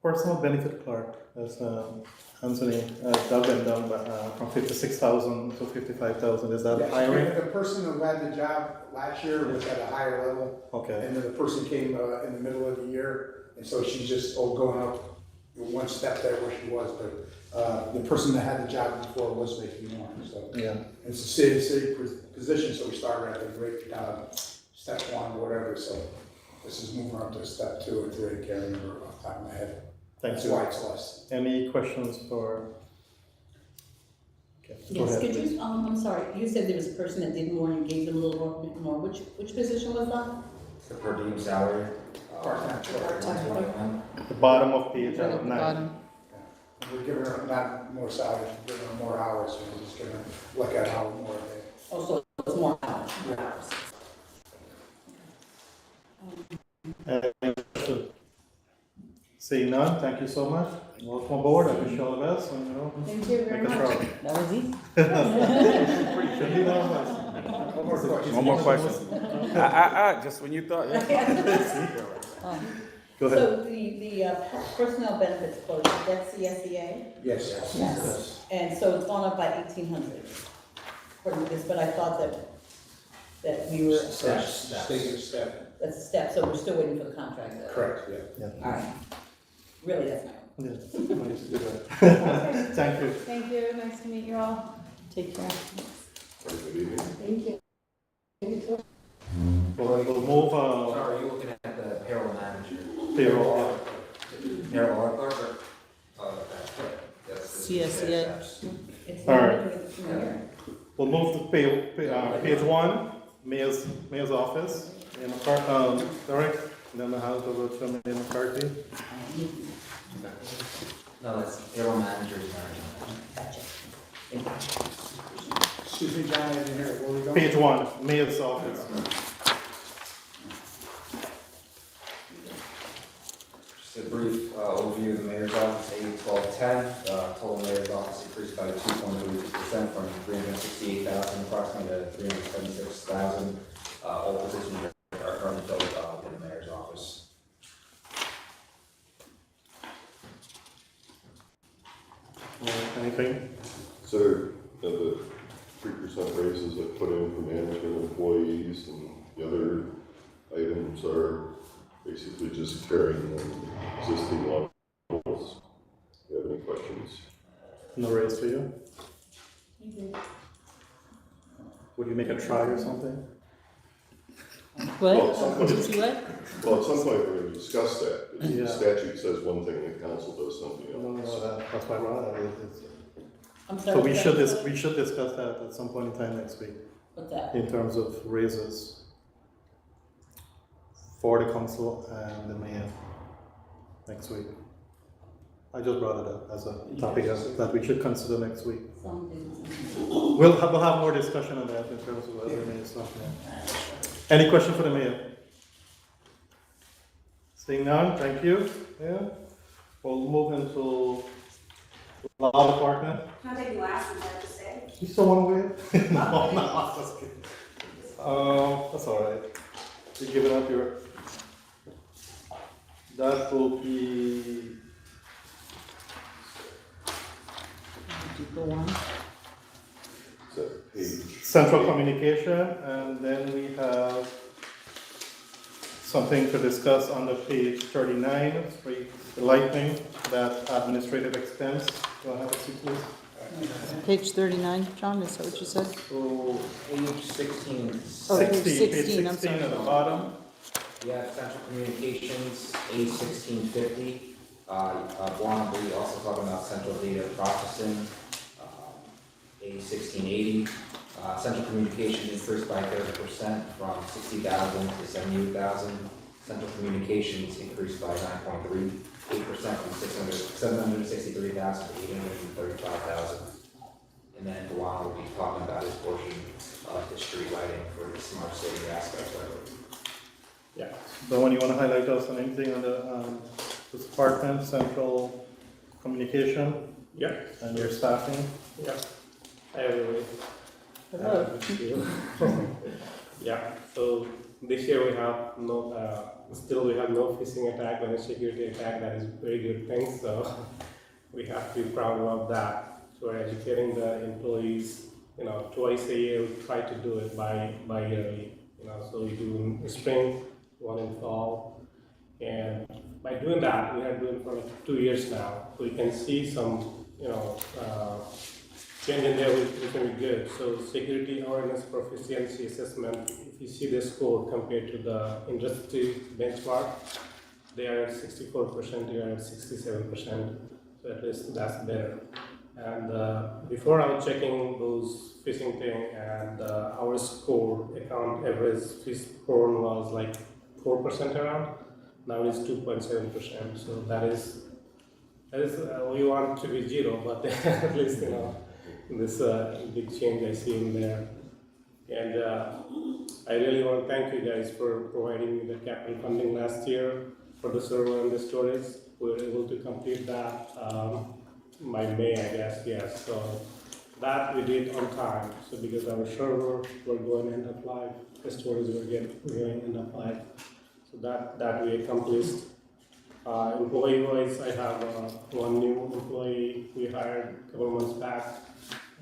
Personal benefit clerk, as Anthony, that went down from 56,000 to 55,000. Is that Yes, hiring? The person who had the job last year was at a higher level, Okay. and then the person came in the middle of the year, and so she's just going up one step there where she was, but the person that had the job before was making more, so. Yeah. It's a city position, so we started at the rate, step one or whatever, so this is moving up to step two or three, I can't remember off the top of my head. Thank That's you. why it's less. Any questions for? Okay. Go Yes, ahead, could please. you, I'm sorry, you said there was a person that did more and you gave them a little more, which position was that? The per diem salary. Part-time. 121. The bottom of page Right at the 9. bottom. We're giving her not more salary, we're giving her more hours, so we're just gonna look at how more of it. Oh, so it's more hours. Any questions? Seeing none, thank you so much. Welcome aboard. I wish you all the best. And, you know, Thank you very make us much. proud. That was easy. Should be one of us. One more question. One more question. Just when you thought. Go ahead. So the personnel benefits closure, that's the SEA? Yes. Yes. And so it's gone up by 1,800 according to this, but I thought that we were, Steps. Taking a step. that's a step, so we're still waiting for the contract. Correct, yeah. All right. Really, that's my. Yes. Nice to do that. Thank you. Thank you, nice to meet you all. Take care. Thank you. We'll move So are you looking at the payroll manager? payroll. Payroll clerk? Oh, okay. That's the CSEA. It's All not right. really familiar. We'll move to page 1, mayor's office. In Derek, and then the house over to Mayor McCarthy. No, that's payroll manager's Gotcha. Excuse me, John, I didn't hear it, where we going? Page 1, mayor's office. Just a brief overview of the mayor's office, 8/12/10. Total mayor's office increased by 2.32% from 368,000 approximately to 376,000. All positions are currently filled in the mayor's office. Anything? So the 3% raises that put in for management employees and the other items are basically just carrying the existing levels. Do you have any questions? No raise for you? Would you make a try or something? Well, at some What? point- Did you what? Well, at some point, we're going to discuss that. Yeah. The statute says one thing, the council does something No, else. that's why I brought it. I'm sorry. So we what's that? should discuss that at some point in time next week, What's that? in terms of raises for the council and the mayor next week. I just brought it up as a topic that we should consider next week. Something. We'll have more discussion on that in terms of whether the mayor is not there. Any question for the mayor? Seeing none, thank you. Yeah. We'll move into law department. Can I take the last one, have to say? You still want to wait? No, that's good. That's all right. You're giving up your. That will be Deeper one. Is that page? central communication, and then we have something to discuss on the page 39, street lighting, that administrative expense. Do I have a seat, please? Page 39, John, is that what you said? So, Page 16. Oh, page 16, page 16, I'm 16 sorry. at the bottom. We have Central Communications, A1650. Juan, we also talking about Central Data Processing, A1680. Central Communications increased by 30% from 60,000 to 78,000. Central Communications increased by 9.38% from 763,000 to 835,000. And then Juan will be talking about his portion of the street lighting for the smart city aspect of it. Yeah. So when you want to highlight us on anything on the department, central communication, Yeah, and your staffing? yeah. Hi everybody. Hello. Yeah, so this year we have still we have no phishing attack or a security attack. That is very good thing. So we have to be proud of that. So we're educating the employees. Twice a year, we try to do it by yearly. So we do in spring, one in fall, and by doing that, we have doing it for like 2 years now. We can see some, change in there, which is very good. So security awareness proficiency assessment, if you see the score compared to the industry benchmark, they are at 64%, we are at 67%. So at least that's better. And before I was checking those phishing thing, and our score, account average fish score was like 4% around. Now it's 2.7%. So that is we want to be zero, but at least this big change I see in there. And I really want to thank you guys for providing me the capital funding last year for the server and the storage. We were able to complete that by May, I guess, yes. So that we did on time. So because our server were going end of life, the storage were going end of life. So that we accomplished. Employee-wise, I have one new employee we hired a couple months back,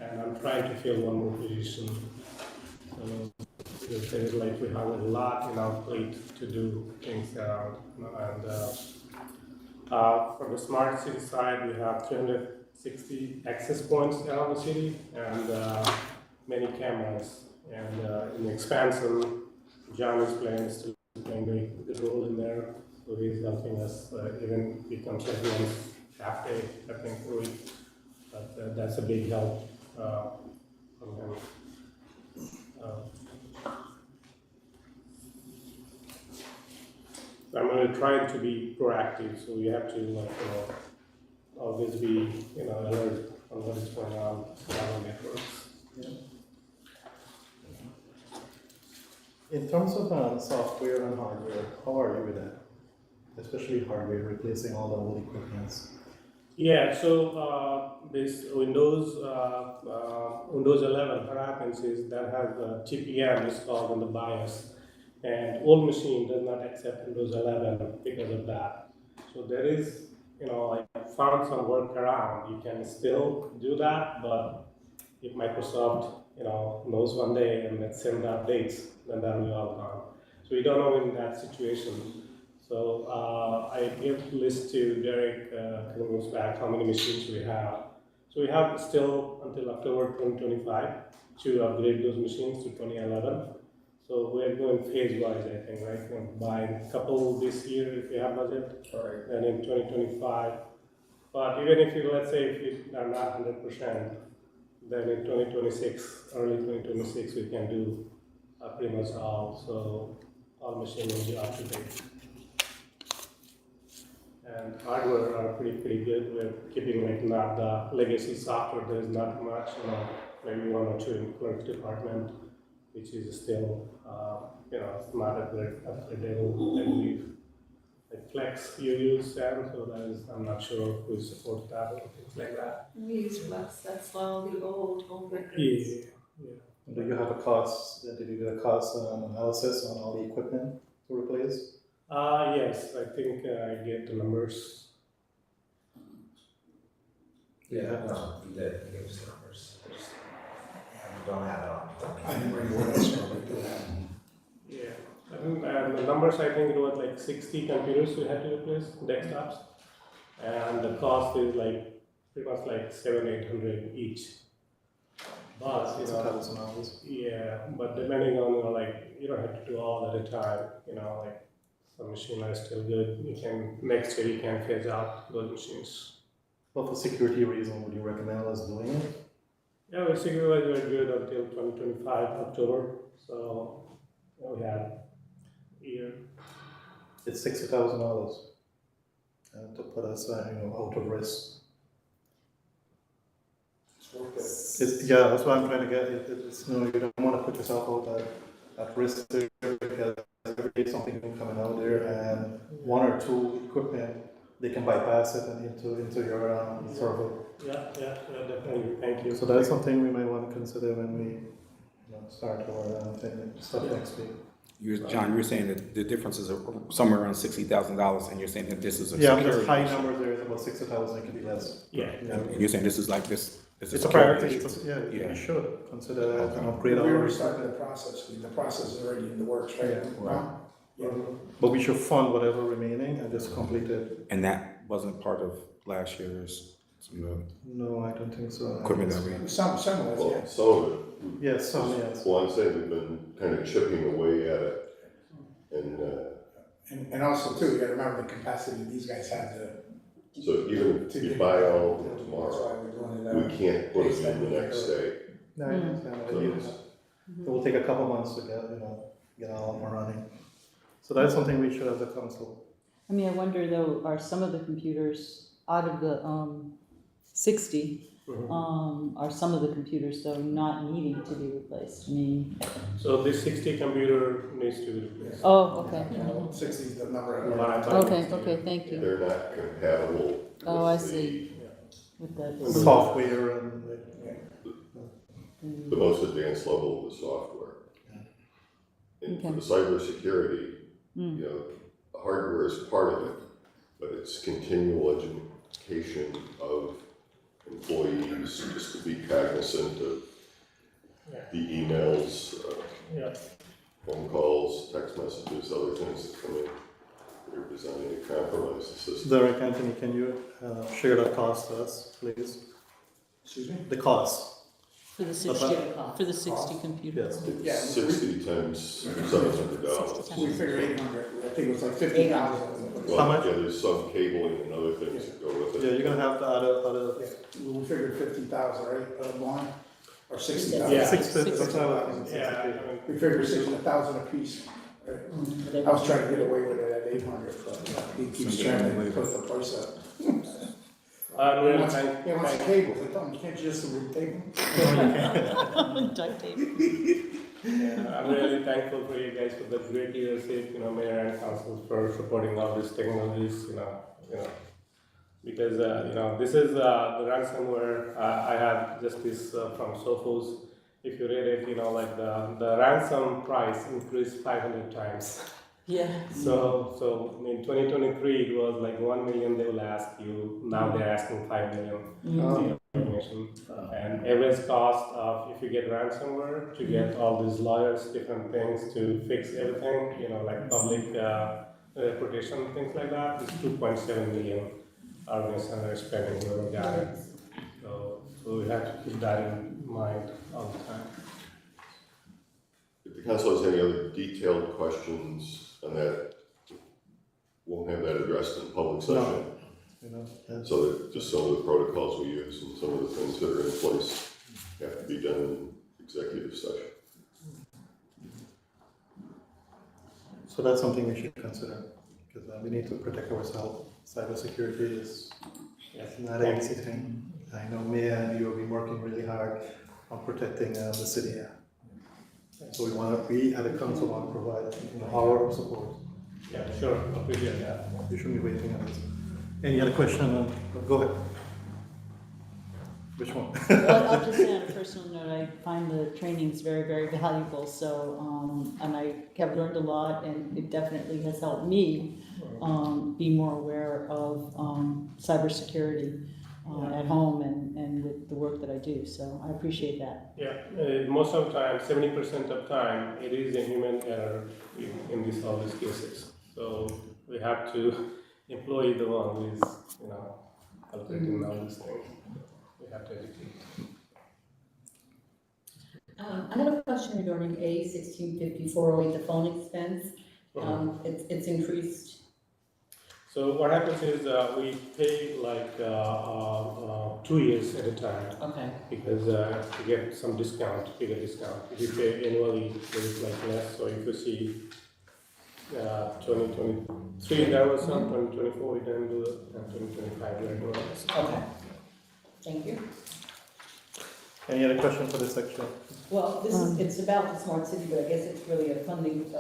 and I'm trying to fill one more position. Because there is like we have a lot in our plate to do things around. And for the smart city side, we have 360 access points around the city and many cameras. And in the expansion, John is playing a good role in there. So he's helping us even becomes like once half day, I think, a week. But that's a big help from him. I'm going to try to be proactive, so we have to always be alert on what is going on in our networks. Yeah. In terms of software and hardware, how are you with that? Especially hardware, replacing all the old equipments. Yeah, so this Windows 11, what happens is that has TPM installed in the BIOS, and old machine does not accept Windows 11 because of that. So there is, I found some workaround. You can still do that, but if Microsoft, knows one day and let's send updates, then that will be all gone. So we don't know in that situation. So I gave a list to Derek a couple months back how many machines we have. So we have still until October 2025 to upgrade those machines to 2011. So we're going phase-wise, I think, right? We're buying a couple this year if we have budget, and in 2025. But even if you, let's say, if you are not 100%, then in 2026, early 2026, we can do pretty much all. So all machines will be up to date. And hardware are pretty good. We're keeping like not the legacy software. There's not much, maybe one or two in clerk department, which is still, it's not upgradable, I believe. Like Flex you use, Sam, so that is, I'm not sure who supports that or things like that. We use Flex, that's all the old records. Yeah. Do you have a cost, did you do a cost analysis on all the equipment to replace? Yes, I think I get the numbers. Yeah, no, you did, you gave us the numbers. Don't have it on. I didn't bring what else to do that. Yeah, and the numbers, I think it was like 60 computers we had to replace, desktops. And the cost is like, pretty much like $700-800 each. But, $1,000. yeah, but depending on, you don't have to do all at a time, some machines are still good. Next year you can phase out those machines. Well, for security reason, would you recommend us doing it? Yeah, we security were good until 2025, October. So we had a year. It's $60,000 to put us, out of risk. Yeah, that's what I'm trying to get. It's you don't want to put yourself out at risk there because every day something new coming out there, and one or two equipment they can bypass it and into your server. Yeah, definitely. Thank you. So that's something we might want to consider when we start our stuff next week. John, you're saying that the difference is somewhere around $60,000, and you're saying that this is a Yeah, security because high issue. number there is about 60,000, it could be less. Yeah. And you're saying this is like this is It's a security priority, issue. yeah, Yeah. we should consider that Okay. an We upgrade on already our started the process, the process is already in the works, right? Yeah. Right. Yeah. But we should fund whatever remaining and just complete it. And that wasn't part of last year's No, I don't think so. equipment that we. Some was, Well, yeah. some of it, Yes, some, yes. well, I'm saying we've been kind of chipping away at it. And, And also too, you gotta remember the capacity these guys have so even if you buy all of them That's tomorrow, why we're doing it. we can't put it in the next day. No, I understand. So it's- It will take a couple months to get all up and running. So that's something we should as a council. I mean, I wonder though, are some of the computers out of the 60, are some of the computers though not needing to be replaced? I mean, So this 60 computer needs to be replaced. oh, okay. 60 is the number. Okay, thank you. They're not compatible with Oh, I the- see. With The the, software and the most advanced level of the software. And for Okay. the cybersecurity, you know, hardware is part of it, but it's continual education of employees just to be cognizant of the emails, Yeah. phone calls, text messages, other things that come in. They're designing to compromise the system. Derek, Anthony, can you share the cost to us, please? Excuse me? The cost, for the 60, for the 60 computers. yes. Yeah. 60 times $700. We figured 800, I think it was like 50,000. How Well, much? yeah, there's some cabling and other things that go with Yeah, it. you're gonna have the other, We figured 50,000, right, line, or 60,000? Yeah. 650, that's what I was Yeah, thinking. I mean, We figured 60,000 apiece. I was trying to get away with it at 800, but he keeps trying to put the price up. I'm He really wants thank, cables, I told him, you can't just remove cable. Duct tape. I'm really thankful for you guys for the great leadership, mayor and council for supporting all these technologies, because, this is the ransomware. I have just this from Sophos. If you read it, like the ransom price increased 500 times. Yeah. So in 2023, it was like 1 million they will ask you. Now they're asking 5 million. Information. And average cost of if you get ransomware to get all these lawyers, different things to fix everything, like public reputation, things like that, is 2.7 million. Organizations are spending whoever got it. So we have to keep that in mind all the time. If the council has any other detailed questions on that, we'll have that addressed in public session. Yeah. So that just some of the protocols we use and some of the things that are in place have to be done in executive session. So that's something we should consider, because we need to protect ourselves. Cybersecurity is not an easy thing. I know Mia and you have been working really hard on protecting the city. So we at the council want to provide our support. Yeah, sure, appreciate that. You shouldn't be waiting on this. Any other question? Go ahead. Which one? Well, I'll just say on a personal note, I find the trainings very, very valuable, so, and I have learned a lot, and it definitely has helped me be more aware of cybersecurity at home and with the work that I do, so I appreciate that. Yeah, most of the time, 70% of time, it is a human error in all these cases. So we have to employ the one who is, calculating all these things. We have to educate. I have a question regarding A165408, the phone expense. It's increased. So what happens is we pay like 2 years at a time Okay. because to get some discount, bigger discount. If you pay annually, there is like less. So if you see 2023 there was some, 2024 we didn't do it, and 2025 we are doing it. Okay. Thank you. Any other question for this section? Well, this is, it's about the smart city, but I guess it's really a funding,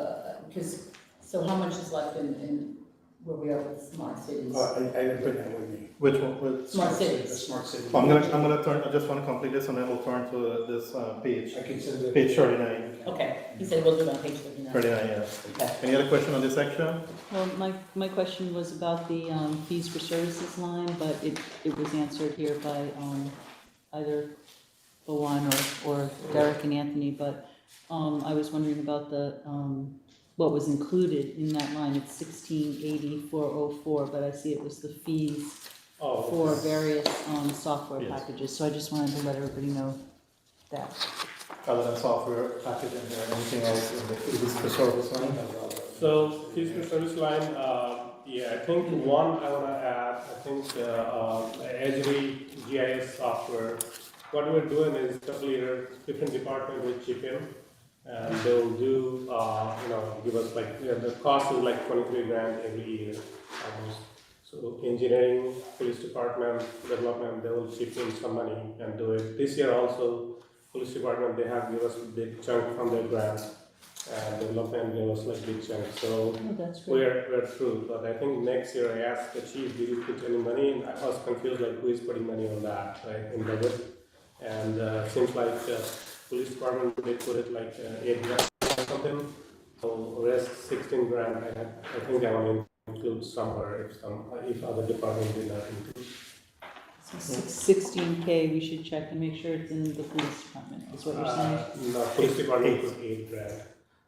so how much is left in where we are with smart cities? I didn't bring that with me. Which one? Which- Smart The cities. smart city. I'm gonna turn, I just wanna complete this and then we'll turn to this, page, I can send it. page 39. Okay, he said we'll do it on page 39. 39, yeah. Okay. Any other question on this section? Well, my question was about the fees for services line, but it was answered here by either Bawan or Derek and Anthony, but I was wondering about the, what was included in that line. It's 1680,404, but I see it was the fees Oh, for various software Yes. packages, so I just wanted to let everybody know that. Other than software package and anything else in the fees for service line? so fees for service line, yeah, I think one I wanna add, I think, Esri GIS software. What we're doing is different department will chip in, and they'll do, give us like, the cost is like 23 grand every year, almost. So engineering, police department, development, they will chip in some money and do it. This year also, police department, they have give us a big chunk from their grants, and development gave us like big chunk, so Oh, that's great. we're through. But I think next year I asked the chief, did you put any money in? I was confused, like who is putting money on that, right, in budget? And seems like police department, they put it like 8 grand or something, so rest 16 grand, I think I want to include somewhere if other department did not include. So 16K, we should check and make sure it's in the police department, is what you're saying? No, police department put 8 grand.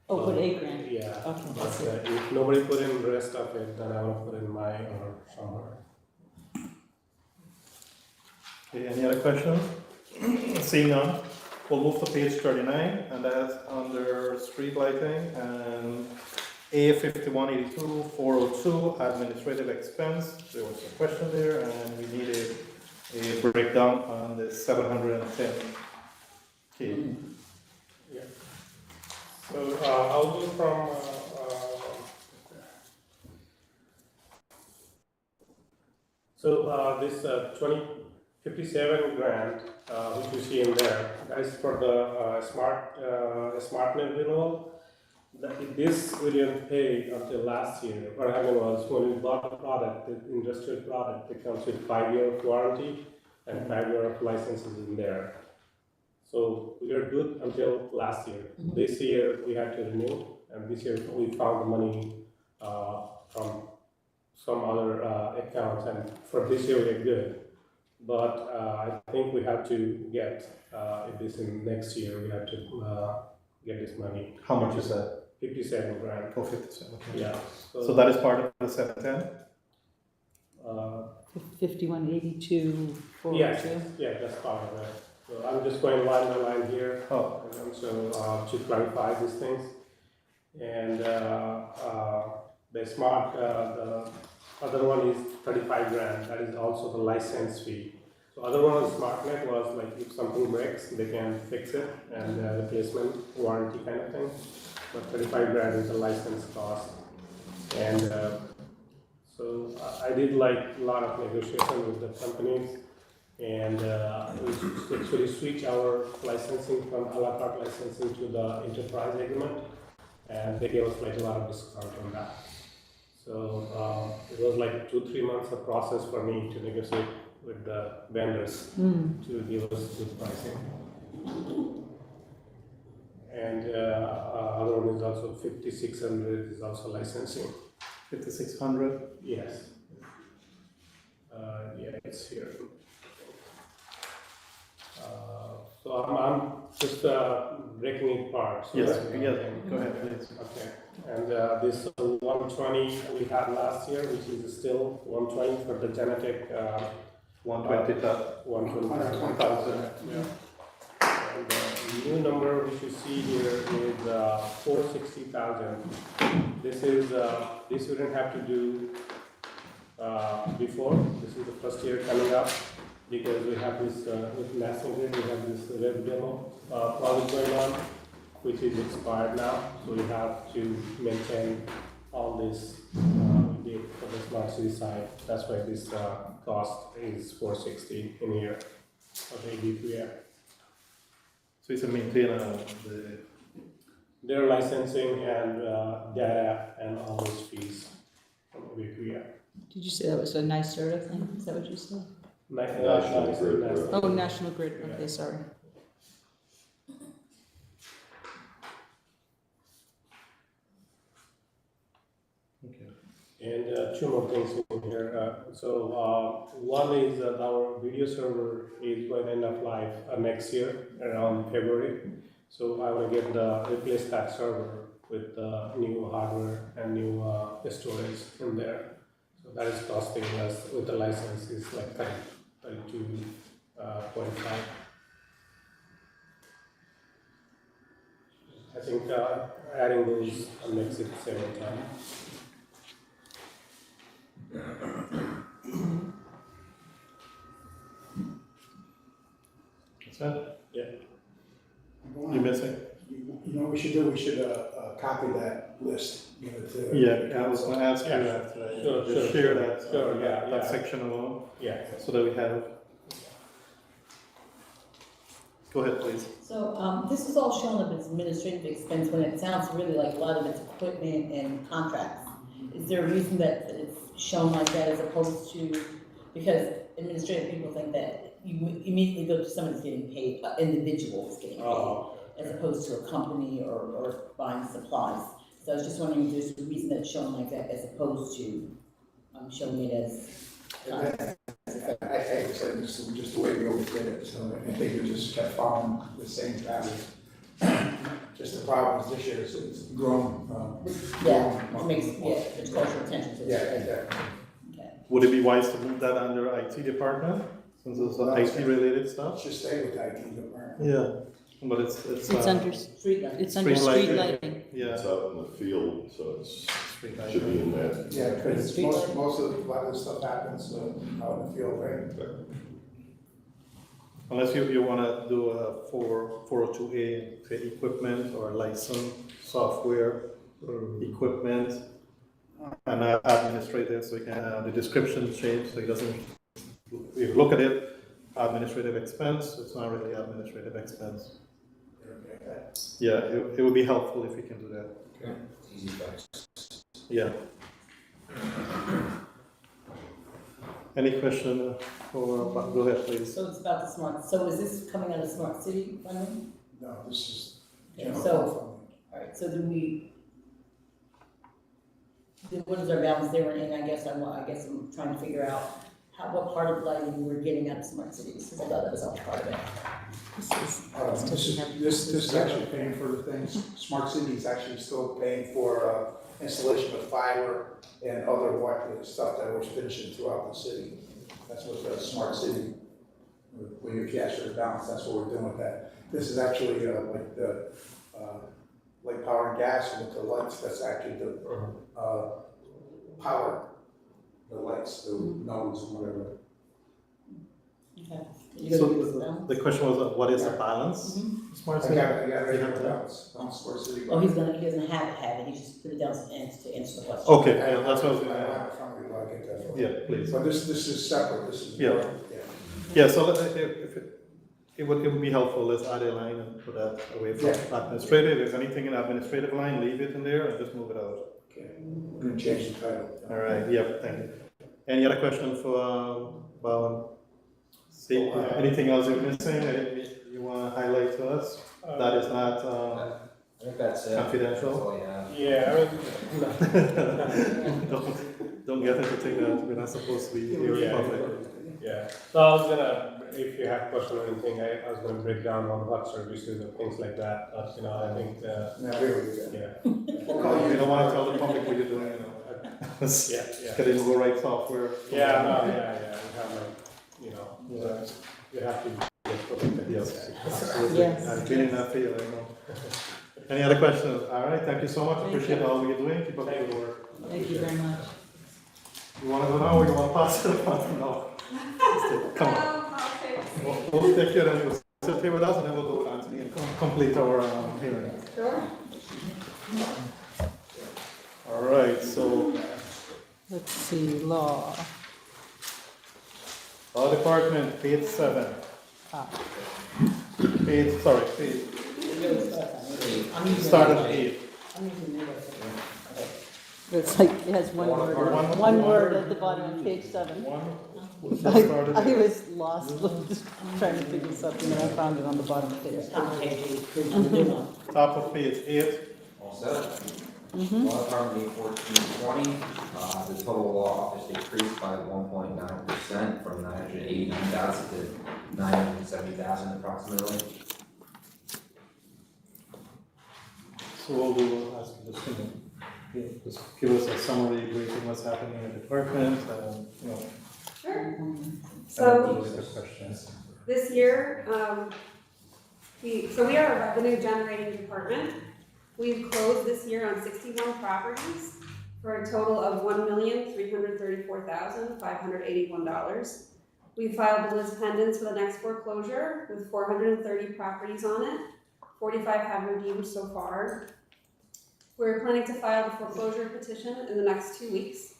Oh, put 8 grand. Yeah. Okay, But that's it. if nobody put in the rest of it, then I will put in mine or somewhere. Okay, any other questions? Seeing none, we'll move to page 39, and that's under street lighting, and A 5182,402, administrative expense. There was a question there, and we needed a breakdown on the 710. Okay, Yeah. So I'll go from, this 57 grand, which you see in there, that is for the SmartNet renewal. This we didn't pay until last year. What happened was when we bought the product, the industrial product, it comes with 5-year warranty and 5-year of licenses in there. So we are good until last year. This year we had to renew, and this year we found the money from some other accounts, and for this year we're good. But I think we have to get this in next year. We have to get this money. how much is that? 57 grand. Oh, 57, okay. Yeah. So that is part of the 710? 5182, Yes, 402. yeah, that's part of it. So I'm just going line by line here. Oh, And so to clarify these things, and the other one is 35 grand. That is also the license fee. So other one on SmartNet was like if something breaks, they can fix it and replacement warranty kind of thing. But 35 grand is the license cost, and so I did like a lot of negotiation with the companies. And we actually switch our licensing from a la carte licensing to the enterprise agreement, and they gave us like a lot of discount on that. So it was like 2-3 months of process for me to negotiate with the vendors to give us good pricing. And other one is also 5600 is also licensing. 5600? Yes. Yeah, it's here. So I'm just breaking it apart. So Yes, that you yes, can- go ahead, please. Okay, and this 120 we had last year, which is still 120 for the genetic 120,000. 120,000. Yeah. And the new number which you see here is 460,000. This is this we didn't have to do before. This is the first year coming up. Because we have this, with National Grid, we have this web demo project going on, which is expired now. So we have to maintain all this we did for the smart city side. That's why this cost is 460 in here for the ADPR. So it's a maintainer, Their licensing and data and all those fees from ADPR. Did you say that was a NYSERDA thing? Is that what you said? National Grid, right. Oh, National Grid, okay, sorry. Okay. And two more things in here. One is that our video server is going to end of life next year around February. So I want to replace that server with new hardware and new storage in there. So that is costing us with the license is like 32.5. I think adding those makes it save time. That's it? Yeah. You missing? You know what we should do? We should copy that list, give it to. Yeah, I was gonna ask you Yeah, that, sure, just sure, share sure. that, Sure, yeah, that yeah. section alone, Yeah. so that we have. Go ahead, please. So, this is all shown up as administrative expense when it sounds really like a lot of it's equipment and contracts. Is there a reason that it's shown like that as opposed to, because administrative people think that you immediately go to someone who's getting paid, individuals getting paid, Oh, as opposed to a company or buying supplies. So I was just wondering if there's a reason that it's shown like that as opposed to, showing it as contracts. I think it's like just the way we always did it, so I think we just kept following the same pattern. Just the problem is this year it's grown. Yeah, it makes, it's cultural attention to it. Yeah, exactly. Okay. Would it be wise to move that under IT department, since it's IT related stuff? Let's just stay with the IT department. Yeah, but it's. It's under, Street lighting. it's under Street street lighting. lighting. Yeah. It's out in the field, so it's, Street should lighting. be in that. Yeah, because most of a lot of the stuff happens out in the field, right? Unless you wanna do a 402A, say equipment or license, software, equipment, and administrative, so you can, the description change, so it doesn't, you look at it, administrative expense, it's not really administrative expense. Yeah, it would be helpful if you can do that. Okay. Easy fix. Yeah. Any question for, go ahead, please. So it's about the smart, so is this coming out of smart city funding? No, this is Okay, general so- fund. Alright, so then what is our balance there, and I guess I'm trying to figure out what part of lighting we're getting out of smart cities, because I thought that was all part of it. This is actually paying for the things, Smart City is actually still paying for installation of fiber and other stuff that we're finishing throughout the city. That's what the Smart City, when you cash for the balance, that's what we're doing with that. This is actually like the, like power and gas with the lights, that's actually the power, the lights, the nodes and whatever. Okay. You So gonna give us a balance? the question was, what is the balance? Mhm. Smart I city? got it right You here, have the that? balance on Smart City. Oh, he doesn't have it, he just put it down to answer the question. Okay, yeah, that's what I was I gonna don't ask. have it in front of me, but I'll get that for you. Yeah, please. So this is separate, this is. Yeah. Yeah, so if it would be helpful, let's add a line and put that away from administrative. If anything in administrative line, leave it in there and just move it out. Okay, we're gonna change the title. All right, yeah, thank you. Any other question for Bowen? See, anything else you're missing, you want to highlight to us? That is not I think that's it. confidential? That's all I have. Yeah, Don't get entertained that we're not supposed to be here in Yeah. public. yeah. So I was gonna, if you have question or anything, I was gonna break down on what services and things like that, but, I think, Now, here we go. yeah. You don't want to tell the public what you're doing, Yeah, yeah. Get in the right software. Yeah, no, yeah, we have like, you have to get protected. Yes, absolutely. Yes. I'm feeling that feel, I know. Any other questions? All right, thank you so much, appreciate all you're doing, keep up the good work. Thank you very much. You want to go now or you want to pass it on? No. Come on. We'll take care and we'll sit here with us and then we'll go with Anthony and complete our hearing. Sure. All right, so Let's see, law. Law Department, page 7. Ah. Page, It really starts on 8. I'm using start the at new- 8. I'm using the new website. Okay. It's like, it has one Water word, department. one word at the bottom of page 7. What's that started? I was lost, just trying to figure something, and I found it on the bottom of page 7. Top page. Top of page 8, All set. Law Department 1420, the total law office decreased by 1.9% from 989,000 to 970,000 approximately. so we'll ask you just, just give us a summary briefing what's happening in the department, Sure. and So deal with the questions. this year, we are a revenue generating department. We've closed this year on 61 properties for a total of $1,334,581. We filed the lis pendens for the next foreclosure with 430 properties on it. 45 have redeemed so far. We're planning to file the foreclosure petition in the next 2 weeks.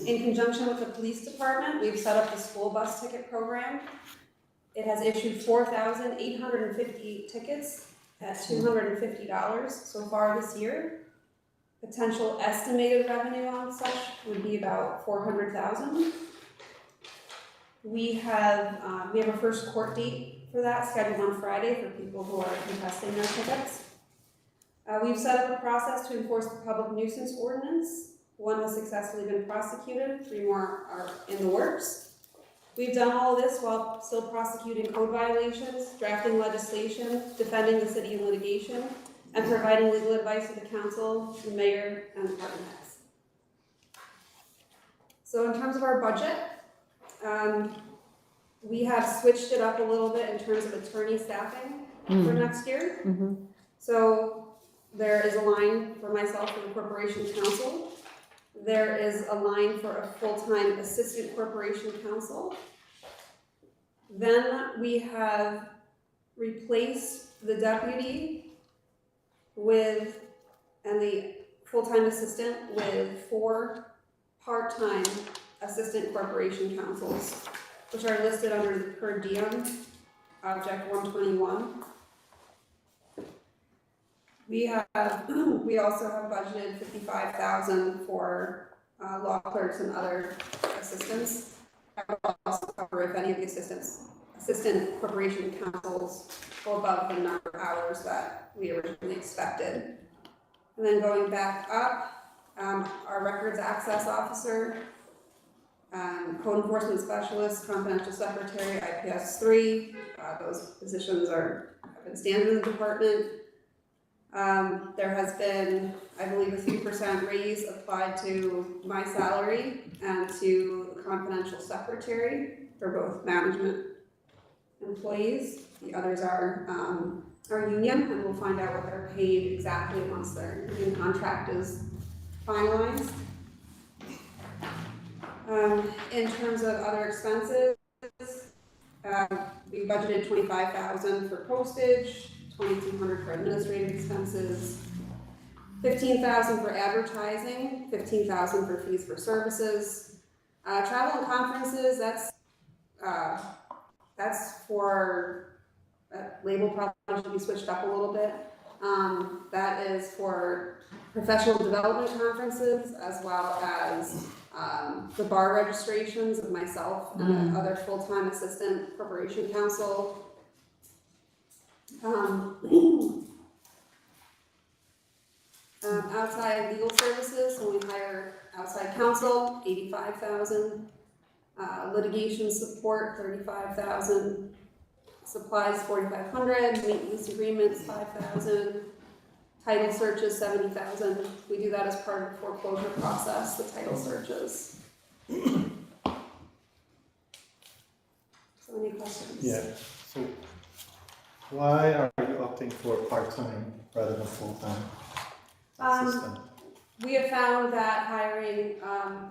In conjunction with the police department, we've set up the school bus ticket program. It has issued 4,858 tickets at $250 so far this year. Potential estimated revenue on such would be about $400,000. We have a first court date for that scheduled on Friday for people who are contesting their tickets. We've set up a process to enforce the public nuisance ordinance. 1 has successfully been prosecuted, 3 more are in the works. We've done all of this while still prosecuting code violations, drafting legislation, defending the city in litigation, and providing legal advice to the council, the mayor, and department heads. So in terms of our budget, we have switched it up a little bit in terms of attorney staffing for next year. So there is a line for myself for the corporation counsel. There is a line for a full-time assistant corporation counsel. Then we have replaced the deputy and the full-time assistant with 4 part-time assistant corporation counsels, which are listed under the per diem, object 121. We also have budgeted $55,000 for law clerks and other assistants. I will also cover if any of the assistant corporation counsels go above the number of hours that we originally expected. And then going back up, our records access officer, code enforcement specialist, confidential secretary, IPS 3, those positions have been standard in the department. There has been, I believe, a 3% raise applied to my salary and to the confidential secretary for both management employees. The others are union, and we'll find out what they're paid exactly once their union contract is finalized. In terms of other expenses, we budgeted $25,000 for postage, $2,200 for administrative expenses, $15,000 for advertising, $15,000 for fees for services. Travel and conferences, that's for, label probably should be switched up a little bit. That is for professional development conferences as well as the bar registrations of myself and other full-time assistant corporation counsel. Outside legal services, when we hire outside counsel, $85,000. Litigation support, $35,000. Supplies, $4,500. Maintenance agreements, $5,000. Title searches, $70,000. We do that as part of the foreclosure process, the title searches. So any questions? Yeah, so why are you opting for part-time rather than full-time assistant? We have found that hiring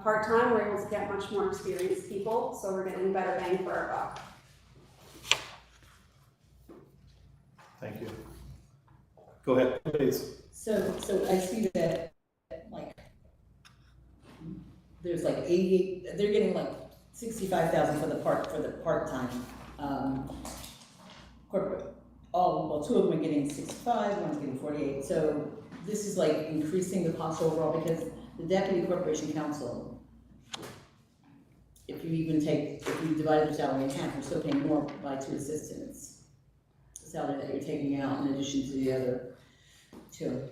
part-time, we're able to get much more experienced people, so we're getting better bang for our buck. Thank you. Go ahead, please. So I see that, like, there's like 88, they're getting like 65,000 for the part-time, corporate. Well, 2 of them are getting 65, one's getting 48, so this is like increasing the cost overall, because the deputy corporation counsel, if you divide their salary in half, you're still paying more by 2 assistants. The salary that you're taking out in addition to the other 2.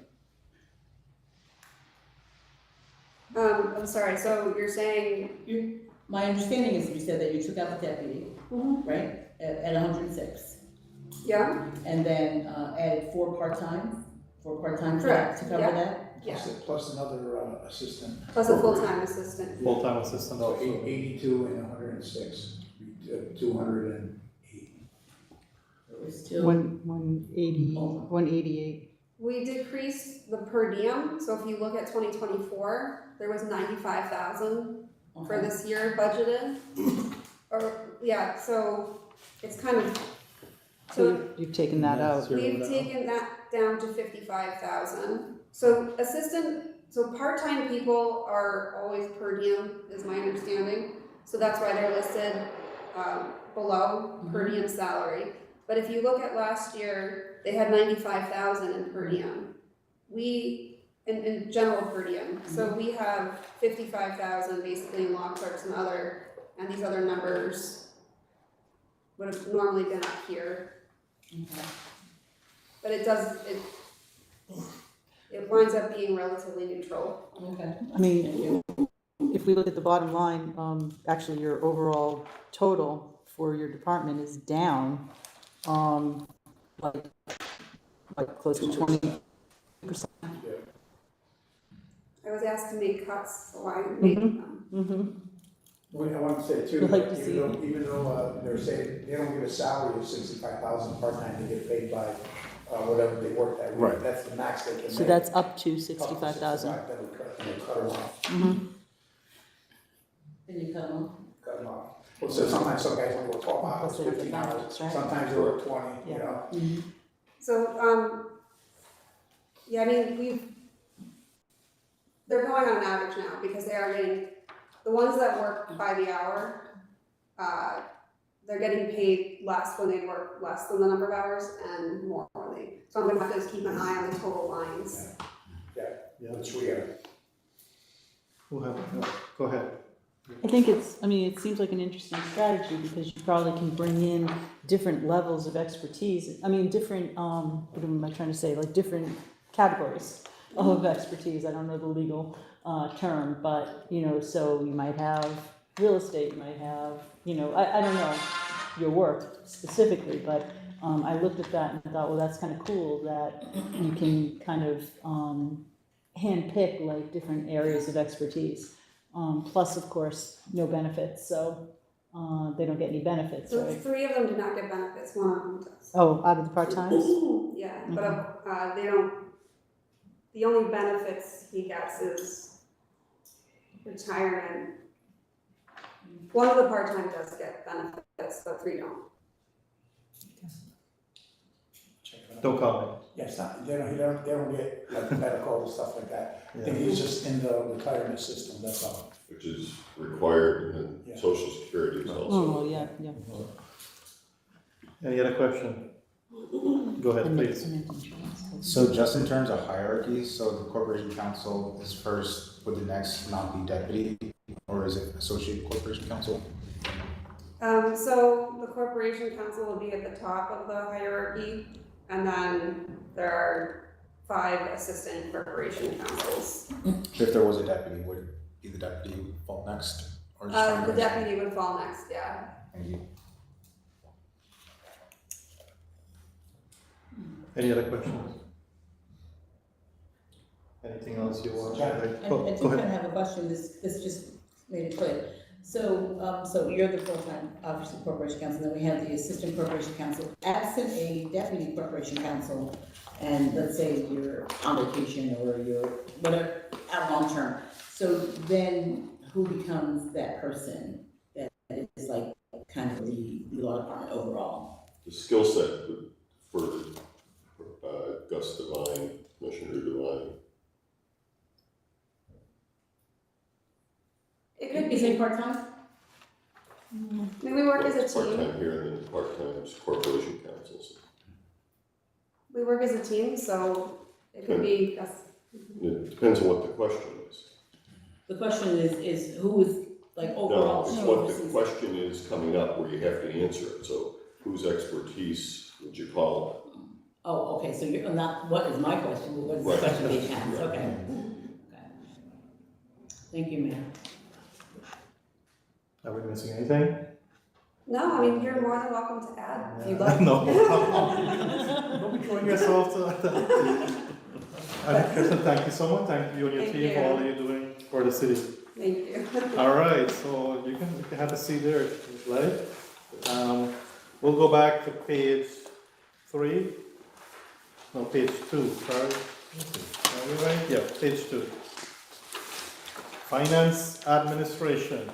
I'm sorry, so you're saying, My understanding is you said that you took out the deputy, Mhm. right, at 106, yeah, and then added 4 part-time Correct, to cover yeah. that? Yeah. Plus another assistant. Plus a full-time assistant. Full-time assistant So also. 82 and 106, 208. We're still, 188. We decreased the per diem, so if you look at 2024, there was 95,000 for okay. this year budgeted. So it's kind of, so You've taken that out. we've taken that down to 55,000. So part-time people are always per diem, is my understanding. So that's why they're listed below per diem salary. But if you look at last year, they had 95,000 in per diem. In general per diem. So we have 55,000 basically in law clerks and these other numbers would have normally been up here. Okay. But it winds up being relatively neutral. Okay. I mean, if we look at the bottom line, actually your overall total for your department is down, like close to 20%. I was asked to make cuts, so I made them. Well, I want to say too, I'd like to see even though they're saying they don't give a salary of 65,000 part-time, they get paid by whatever they work that week. Right. That's the max they can make. So that's up to Up to 65,000. 65, then we cut them off. Then you cut them off. Cut them off. Well, so sometimes some guys only work 12 hours, Plus they have the 15 hours, benefits, right? sometimes they work 20, you Yeah. know? So, I mean, they're going on an average now because they are getting, the ones that work by the hour, they're getting paid less when they work less than the number of hours and more when they, so I'm gonna have to just keep an eye on the total lines. Which we are. Go ahead. I think it seems like an interesting strategy because you probably can bring in different levels of expertise. I mean, different, what am I trying to say? Like different categories of expertise. I don't know the legal term, but, so you might have real estate, you might have, I don't know your work specifically, but I looked at that and I thought, well, that's kind of cool that you can kind of handpick like different areas of expertise. Plus, of course, no benefits, so they don't get any benefits, So right? 3 of them do not get benefits, 1 of them does. Oh, out of the part-times? Yeah, but they don't, the only benefits he gets is retirement. 1 of the part-time does get benefits, but 3 don't. Don't comment. Yes, they don't get like medical and stuff like that. I think he's just in the retirement system, that's all. Which is required in Yeah. Social Security is also. Oh, well, yeah. Any other question? Go ahead, please. So just in terms of hierarchy, so the corporation counsel is first, would the next not be deputy, or is it associate corporation counsel? So the corporation counsel will be at the top of the hierarchy, and then there are 5 assistant corporation counsels. If there was a deputy, would it be the deputy who would fall next? Or just trying to The understand? deputy would fall next, yeah. Thank you. Any other questions? Anything else you want? Yeah. I do Go kind of ahead. have a question, this just made it clear. So you're the full-time, obviously, corporation counsel, then we have the assistant corporation counsel, absent a deputy corporation counsel, and let's say you're on vacation or you're whatever, out long-term. So then who becomes that person that is like kind of the law department overall? The skill set for Gus Devine, Commissioner Devine. It could Is it be, part-time? I mean, we work as a team. Part-time here and then part-time corporation counsels. We work as a team, so it could be, It depends on what the question is. The question is who is, like, overall? No, it's who what the oversees it? question is coming up where you have to answer it, so whose expertise would you call Oh, okay, so you're not, what is my question, but what is the Right. question being asked, Right. okay. Okay. Thank you, Mayor. Are we missing anything? No, I mean, you're more than welcome to add if you'd like. No. Don't be throwing yourself to. And Kirsten, thank you so much. Thank you and your Thank team for you. all you're doing for the city. Thank you. All right, so you can have a seat there if you'd like. We'll go back to page 3. No, page 2, sorry. Are we right? Yeah, page 2. Finance administration.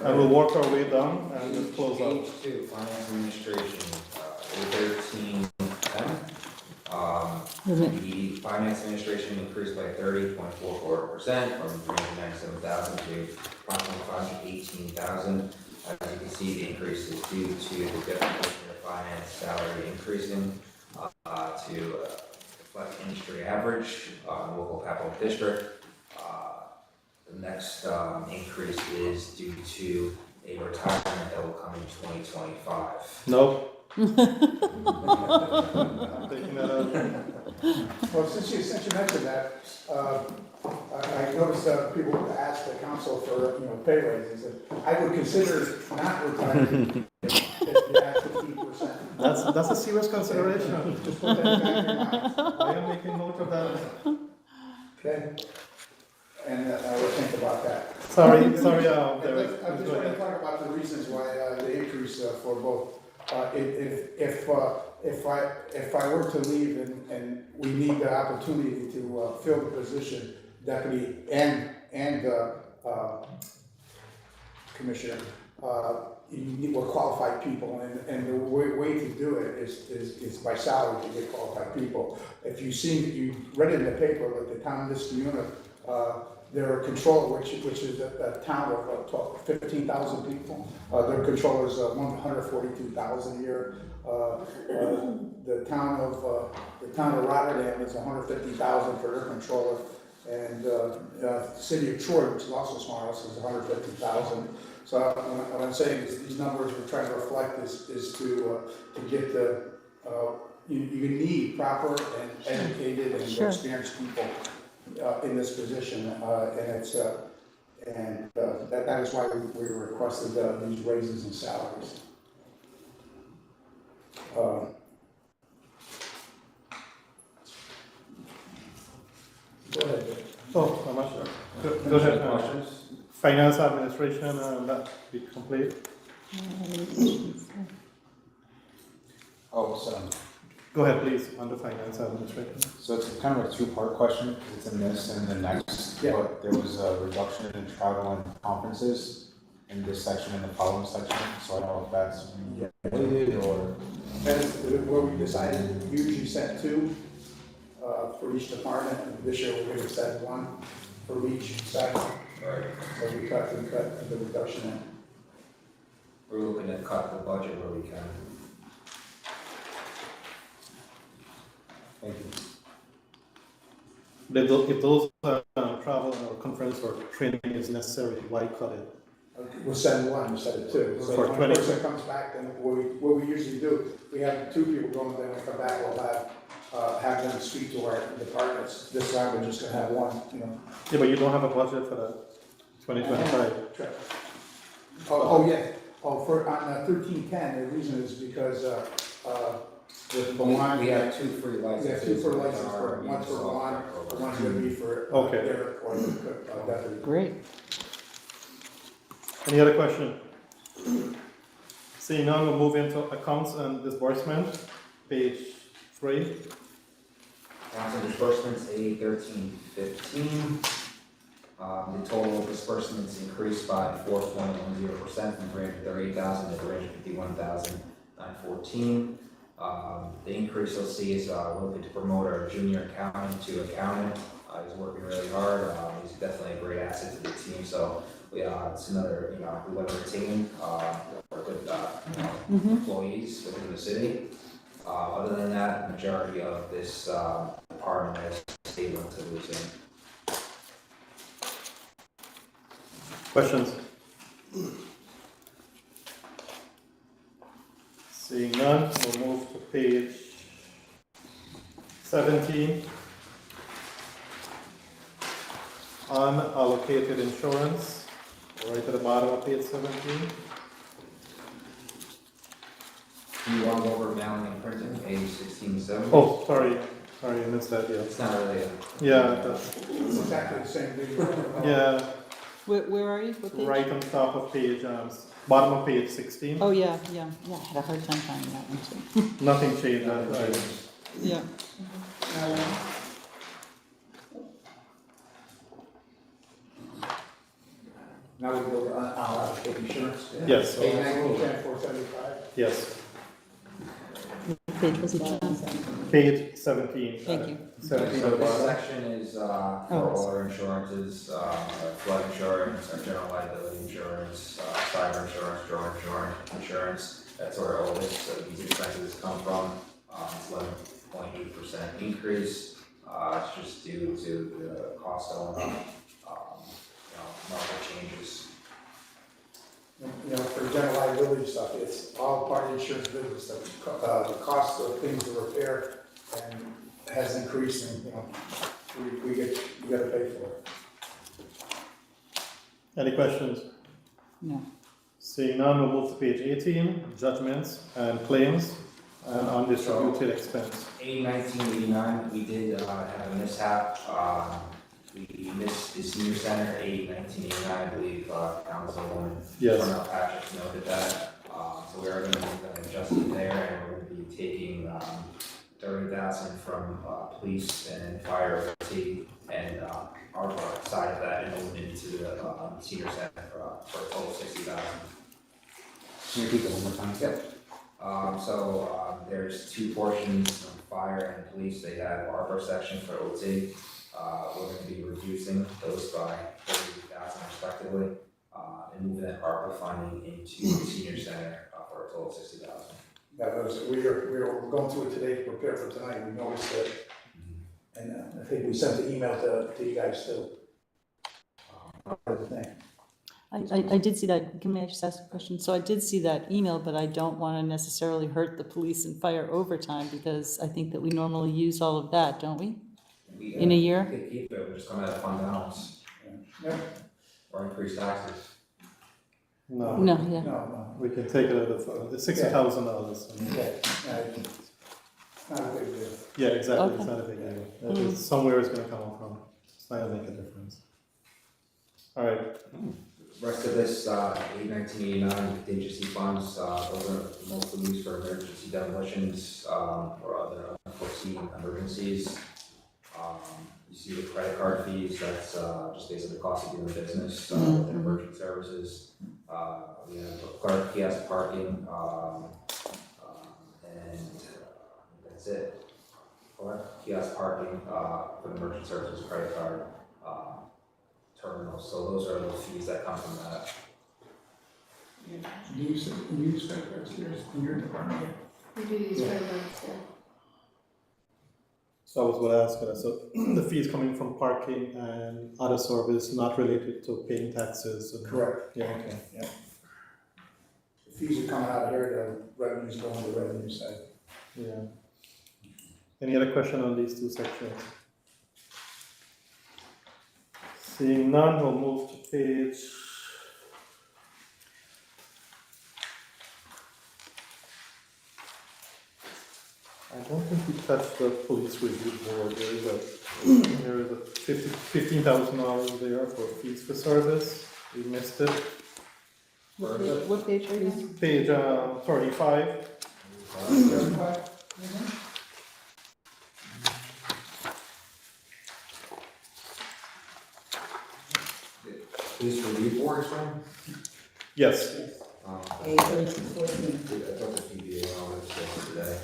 And we'll work our way down and just close out. Page 2, finance administration, A1310. The finance administration increased by 30.44% from 397,000 to approximately 518,000. As you can see, the increase is due to the definition of finance salary increasing to reflect industry average, local capital district. The next increase is due to a retirement that will come in 2025. No. I'm taking that out. Well, since you mentioned that, I noticed people would ask the council for, pay raises. And I would consider not retiring if you add 15%. That's a serious consideration. Just put that back in mind, I am making note of that. okay? And I would think about that. Sorry, I'm Derek. just Go going to ahead. talk about the reasons why the increase for both. If I were to leave and we need the opportunity to fill the position, deputy and commissioner, you need more qualified people, and the way to do it is by salary to get qualified people. If you read it in the paper, like the town of this unit, their controller, which is a town of 15,000 people, their controller is 142,000 a year. The town of Rotterdam is 150,000 for their controller, and the city of Troy, which is also small, is 150,000. So what I'm saying is these numbers we're trying to reflect is to get the you need proper and educated and Sure. experienced people in this position, and it's that is why we requested these raises and salaries. Go ahead, Dave. Oh, I'm not sure. Go ahead. Questions? Finance administration, that be complete. Oh, so, Go ahead, please, on the finance administration. so it's kind of a two-part question, because it's in this and the next. Yeah. But there was a reduction in travel and conferences in this section and the following section, so I don't know if that's related or. That's what we decided, we usually set 2 for each department, and this year we're gonna set 1 for each section. Right. So we cut the reduction in. We're looking to cut the budget where we can. Thank you. If those travel or conference or training is necessary, why cut it? We'll send 1 instead of 2. So For when 20. one person comes back, then what we usually do, we have 2 people going, then we come back, we'll have them speak to our departments. This time we're just gonna have 1, Yeah, but you don't have a budget for that 2025. Oh, yeah. Oh, on 1310, the reason is because, the line. We have 2 free We licenses. have 2 for with license, our one's for Milan, software one's gonna be for Okay. Derek or deputy. Great. Any other question? Seeing none, we'll move into accounts and disbursement, page 3. Council disbursements, A1315. The total disbursements increased by 4.10% from 338,000 to 351,914. The increase you'll see is we're looking to promote our junior accountant to accountant. He's working really hard. He's definitely a great asset to the team. So it's another, we want to retain for good employees within the city. Other than that, the majority of this department is stable to losing. Questions? Seeing none, we'll move to page 17. Unallocated insurance, right at the bottom of page 17. You want to go over mailing and printing, page 16, 17? Oh, sorry, I missed that, yeah. It's not really a. Yeah, It's exactly the same thing. yeah, Where are you? What page? right on top of page, bottom of page 16. Oh, yeah, yeah, I had a hard time finding that one too. Nothing changed on that. Yeah. Now we go to unallocated insurance. Yes, Page 19, 475. yes, What page was it, John? page 17. Thank you. 17 So at the this bottom. section is for all our insurances, flood insurance, our general liability insurance, cyber insurance, drone insurance. That's where all these expenses come from. It's 11.8% increase. It's just due to the cost going up, market changes. You know, for general liability stuff, it's all part of the insurance business, the cost of things to repair and has increased and, we gotta pay for it. Any questions? No. Seeing none, we'll move to page 18, judgments and claims and undistributed expense. A1989, we did have a mishap. We missed the senior center, A1989, I believe, Councilwoman Yes. Cornell Patrick noted that. So we are going to make an adjustment there, and we're going to be taking 30,000 from police and fire and our side of that, and moving into the senior center for a total of 60,000. Can you repeat that one more time? Yep. There's two portions of fire and police. They have ARPA section for OT. We're going to be reducing those by 30,000 respectively, and moving that ARPA funding into the senior center for a total of 60,000. We're going through it today to prepare for tonight, we noticed it. And I think we sent the email to you guys too. What do you think? I did see that. Can I just ask a question? So I did see that email, but I don't want to necessarily hurt the police and fire overtime because I think that we normally use all of that, don't we? In a year? We could keep it, we're just going to have fund balance Yeah. or increase taxes. No, No, yeah. No, we can take it out of the $60,000. not a big deal. Yeah, exactly, Okay. it's not a big deal. Somewhere it's gonna come from, it's not gonna make a difference. All right, Rest of this, A1989 contingency funds, those are mostly used for emergency demolitions, or other unforeseen emergencies. You see the credit card fees, that's just basically the cost of doing business with emergency services. We have clerk kiosk parking, and that's it. Clerk kiosk parking for the emergency services credit card terminals. So those are the fees that come from that. Do you use credit cards here in your department? We do use credit cards, yeah. so I was gonna ask you, so the fees coming from parking and other service not related to paying taxes? And- Correct. Yeah, okay. The fees are coming out of here, the revenues go on the revenue side. Yeah. Any other question on these two sections? Seeing none, we'll move to page. I don't think we touched the police review board. There is a $15,000 there for fees for service. We missed it. What page are you? Page 35. Police review board, Sam? Yes. A 3614. I took the PBA on this today.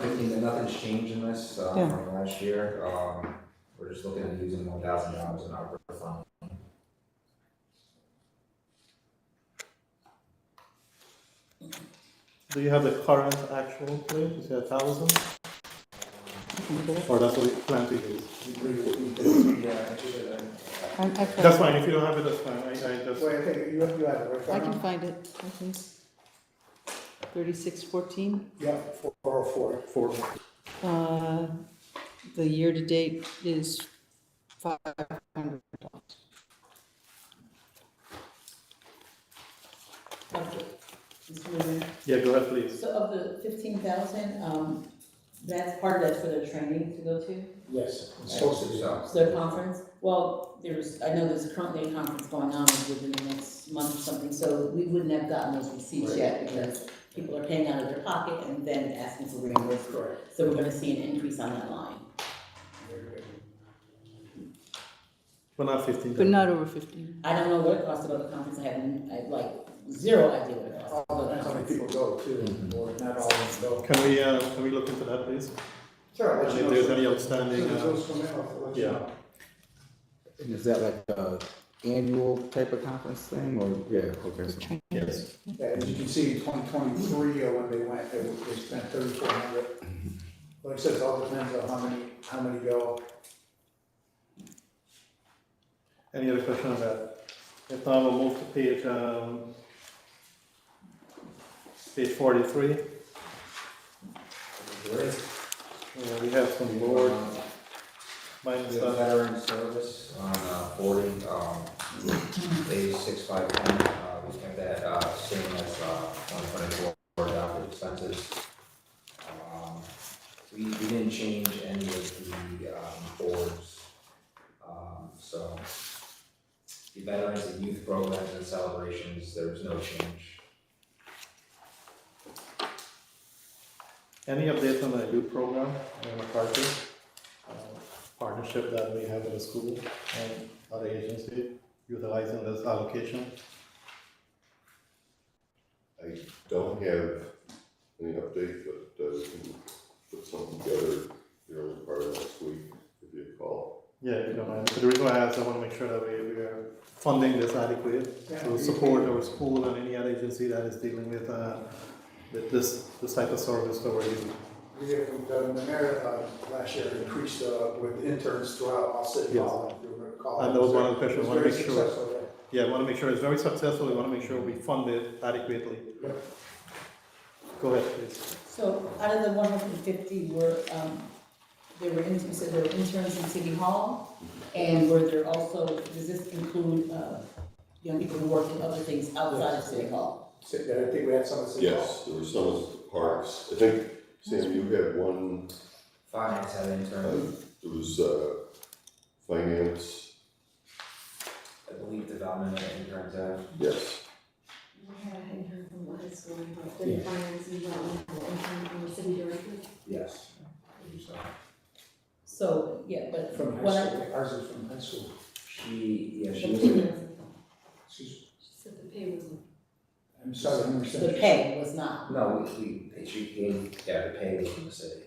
15, nothing's changed in this from last year. We're just looking at using $1,000 in our fund. Do you have the current actual plate? Is it 1,000? Or that's what we plan to use? Yeah, I did it. That's fine, if you don't have it, that's fine, I just, Wait, I think you have it right I now? can find it, I think. 3614. Yeah, 404. for, The year-to-date is $500. Mr. Mayor. yeah, go ahead, please. So of the 15,000, that's part of that's for their training to go to? Yes, it's supposed to be. So, So their conference? Well, I know there's currently a conference going on within the next month or something, so we wouldn't have gotten those receipts yet because people are paying out of their pocket and then asking for reimbursement. Correct. So we're gonna see an increase on that line. Very good. But not 15. But not over 15. I don't know what it costs to go to the conference, I have like zero idea what it costs to All go to the depends how many conference. people go too, or not all of them go. Can we look into that, please? Sure, I'll let And you if know. there's any As outstanding, soon as those come in, I'll let you yeah. know. And is that like a annual type of conference thing, or, yeah, okay, so. yes. Yeah, as you can see, in 2023, when they went, they spent 3,400. Like I said, it all depends on how many go. Any other question on that? If not, we'll move to page 43. We have some board minus the stuff. veteran service on 40, page 6510, we kept that same as 124 adopted expenses. We didn't change any of the boards, so the veterans and youth programs and celebrations, there was no change. Any updates on the youth program in McCarthy? Partnership that we have with the school and other agency utilizing this allocation? I don't have any update, but we can put something together the early part of next week, give you a call. Yeah, if you don't mind. The reason why I asked, I want to make sure that we are funding this adequately Yeah. to support our school and any other agency that is dealing with this type of service to our youth. The mayor last year increased with interns throughout all city Yes. hall. If you recall. And that was one of the questions, It I want to was make very sure. successful, yeah. Yeah, I want to make sure it's very successful, we want to make sure we fund it adequately. Yep. Go ahead, please. So out of the 150 were, there were, you said there were interns in City Hall? And were there also, does this include, young people who work in other things outside of City Hall? I think we had some of the city hall. Yes, there were some of the parks. I think, Sam, you had one, Finance had intern, there was finance, I believe development and interns have. yes. We had an intern from the high school, but the finance and development, intern from the city director. Yes. I believe so. So, yeah, but From when high I, school, ours is from high school. She The was. pay wasn't, Excuse me. she said the pay wasn't. I'm sorry, I didn't understand. the pay was not, No, she gave, yeah, the pay was from the city.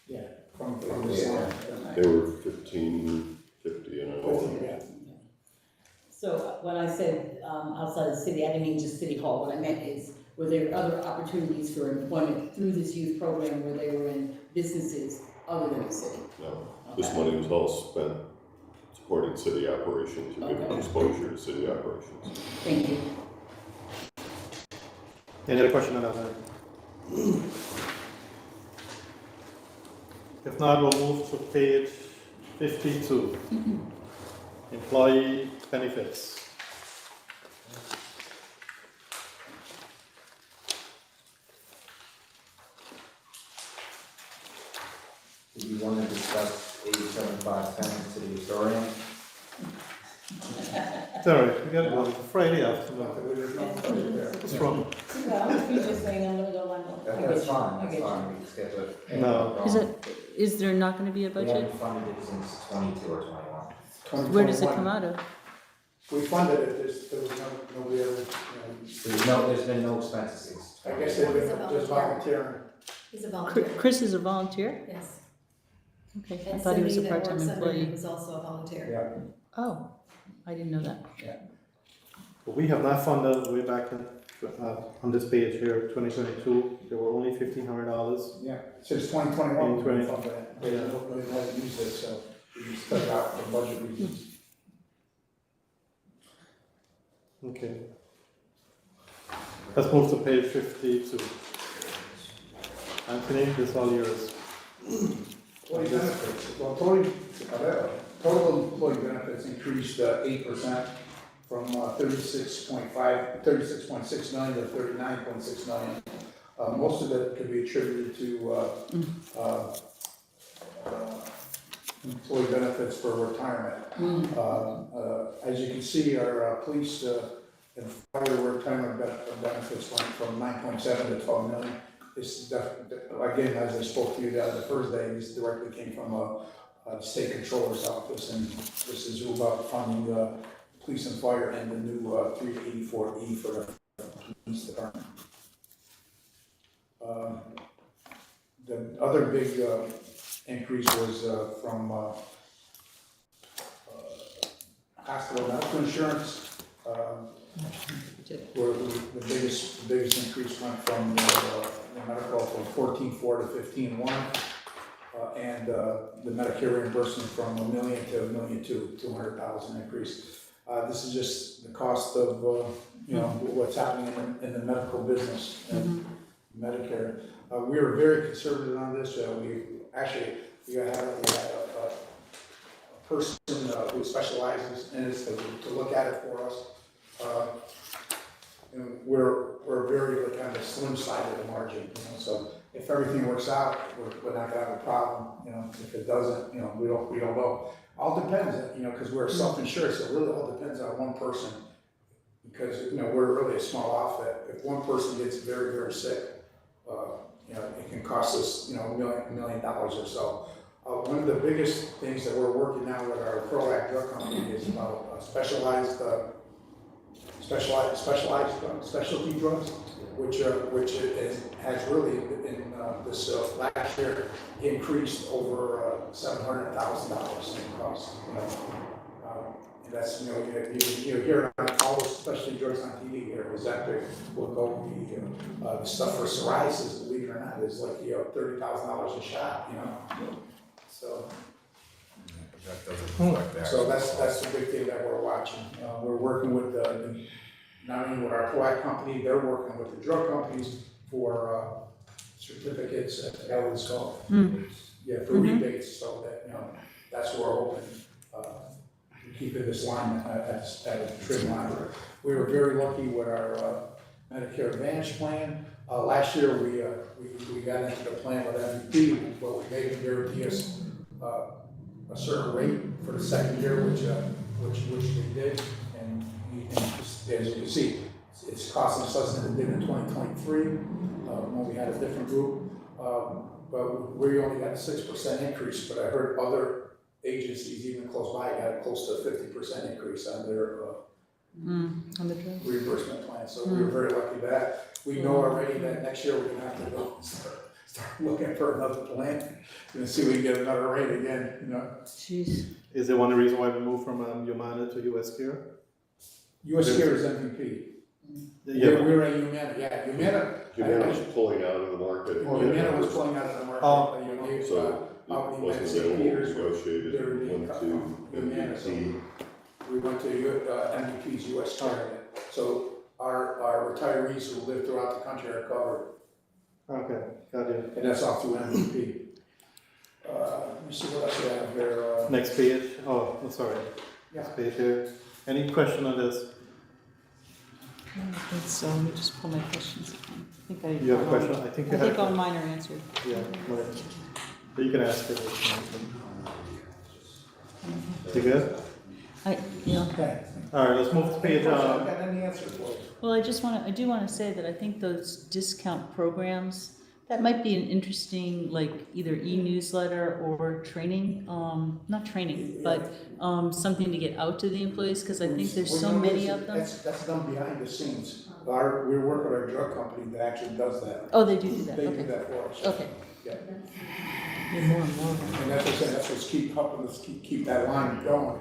Yeah, from the salon. They were 1550 an hour. Yeah. so when I said, outside of the city, I didn't mean just City Hall, what I meant is, were there other opportunities for employment through this youth program where they were in businesses other than the city? No, this Okay. money was all spent supporting city operations, or giving Okay. exposure to city operations. Thank you. Any other question on that? If not, we'll move to page 52. Employee benefits. Do you want to discuss 87510 city historian? Sorry, we got one Friday afternoon. There's no budget there. What's wrong? No, you're just saying I'm gonna go one more. I get That's you. fine, I that's get you. fine, we can schedule it. No. Is there not gonna be a We budget? haven't funded it since 22 or 21. Where does it 2021. come out of? We funded it, there was nobody ever, There's been no expenses since. I guess they've been just volunteering. He's a volunteer. Chris is a volunteer? Yes. Okay, I And thought he was a Cindy that part-time works under him employee. was also a volunteer. Yeah. Oh, I didn't know that. But we have not funded way back on this page here, 2022, there were only $1,500. Yeah, since 2021, we 2020. funded it. They don't really want to use it, so we just took it out for budget reasons. Okay. Let's move to page 52. Anthony, this is all yours. Employee benefits, well, total employee benefits increased 8% from 36.6 million to 39.6 million. Most of it could be attributed to employee benefits for retirement. As you can see, our police and fire retirement benefits went from 9.7 to 12 million. This again, as I spoke to you the first day, this directly came from a state controller's office, and this is about funding the police and fire and the new 384E for the police department. The other big increase was from hospital medical insurance. Where the biggest increase went from the medical from 14.4 to 15.1, and the Medicare reimbursement from $1 million to $1.2 million, 200,000 increase. This is just the cost of what's happening in the medical business and Medicare. We were very conservative on this. We had a person who specializes in this to look at it for us. We're very kind of slim side of the margin, so if everything works out, we're not gonna have a problem. If it doesn't, we don't know. All depends, because we're self-insured, so it really all depends on one person. Because we're really a small outfit. If one person gets very, very sick, it can cost us $1 million or so. One of the biggest things that we're working now with our ProAct drug company is about specialty drugs, which has really in this last year increased over $700,000 in cost. And that's you hear about all those specialty drugs on TV here. Ozempic, Wegovy, the stuff for psoriasis, believe it or not, is like $30,000 a shot. So. That doesn't reflect that. So that's the big thing that we're watching. We're working with not only with our ProAct company, they're working with the drug companies for certificates, I forgot what it's called. Yeah, for rebates, so that that's where we're hoping keeping this line at a trim line. We were very lucky with our Medicare Advantage plan. Last year we got into the plan with MVP, but we made them guarantee us a certain rate for the second year, which they did, and as you can see, it's costing us less than it did in 2023 when we had a different group. But we only got a 6% increase. But I heard other agencies, even close by, got close to a 50% increase on their reimbursement plan. So we were very lucky with that. We know already that next year we're gonna have to go start looking for another plan and see if we can get another rate again. Jeez. Is there one reason why we moved from Humana to US Care? US Care is MVP. Yeah. We're at Humana. Yeah, Humana was pulling out of the market. Humana was pulling out of the market. So it wasn't available, negotiated, went to MVP. We went to MVP's US Care. So our retirees who live throughout the country are covered. Okay, got you. And that's all through MVP. Let me see what else we have here. Next page. Oh, I'm sorry. Yeah. Next page here. Any question on this? I don't think so. Let me just pull my questions. You have a question? I think you have. all mine are answered. Yeah. Right. You can ask it. You good? Okay. All right, let's move to page. I've got any answer for you. Well, I do want to say that I think those discount programs, that might be an interesting, like, either e-newsletter or training, not training, but something to get out to the employees, because I think there's so many of them. That's done behind the scenes. We work with our drug company that actually does that. Oh, they do that, They do okay. that for us. Okay. Yeah. More and more of them. And that's what I'm saying, that's what's helping us keep that line going.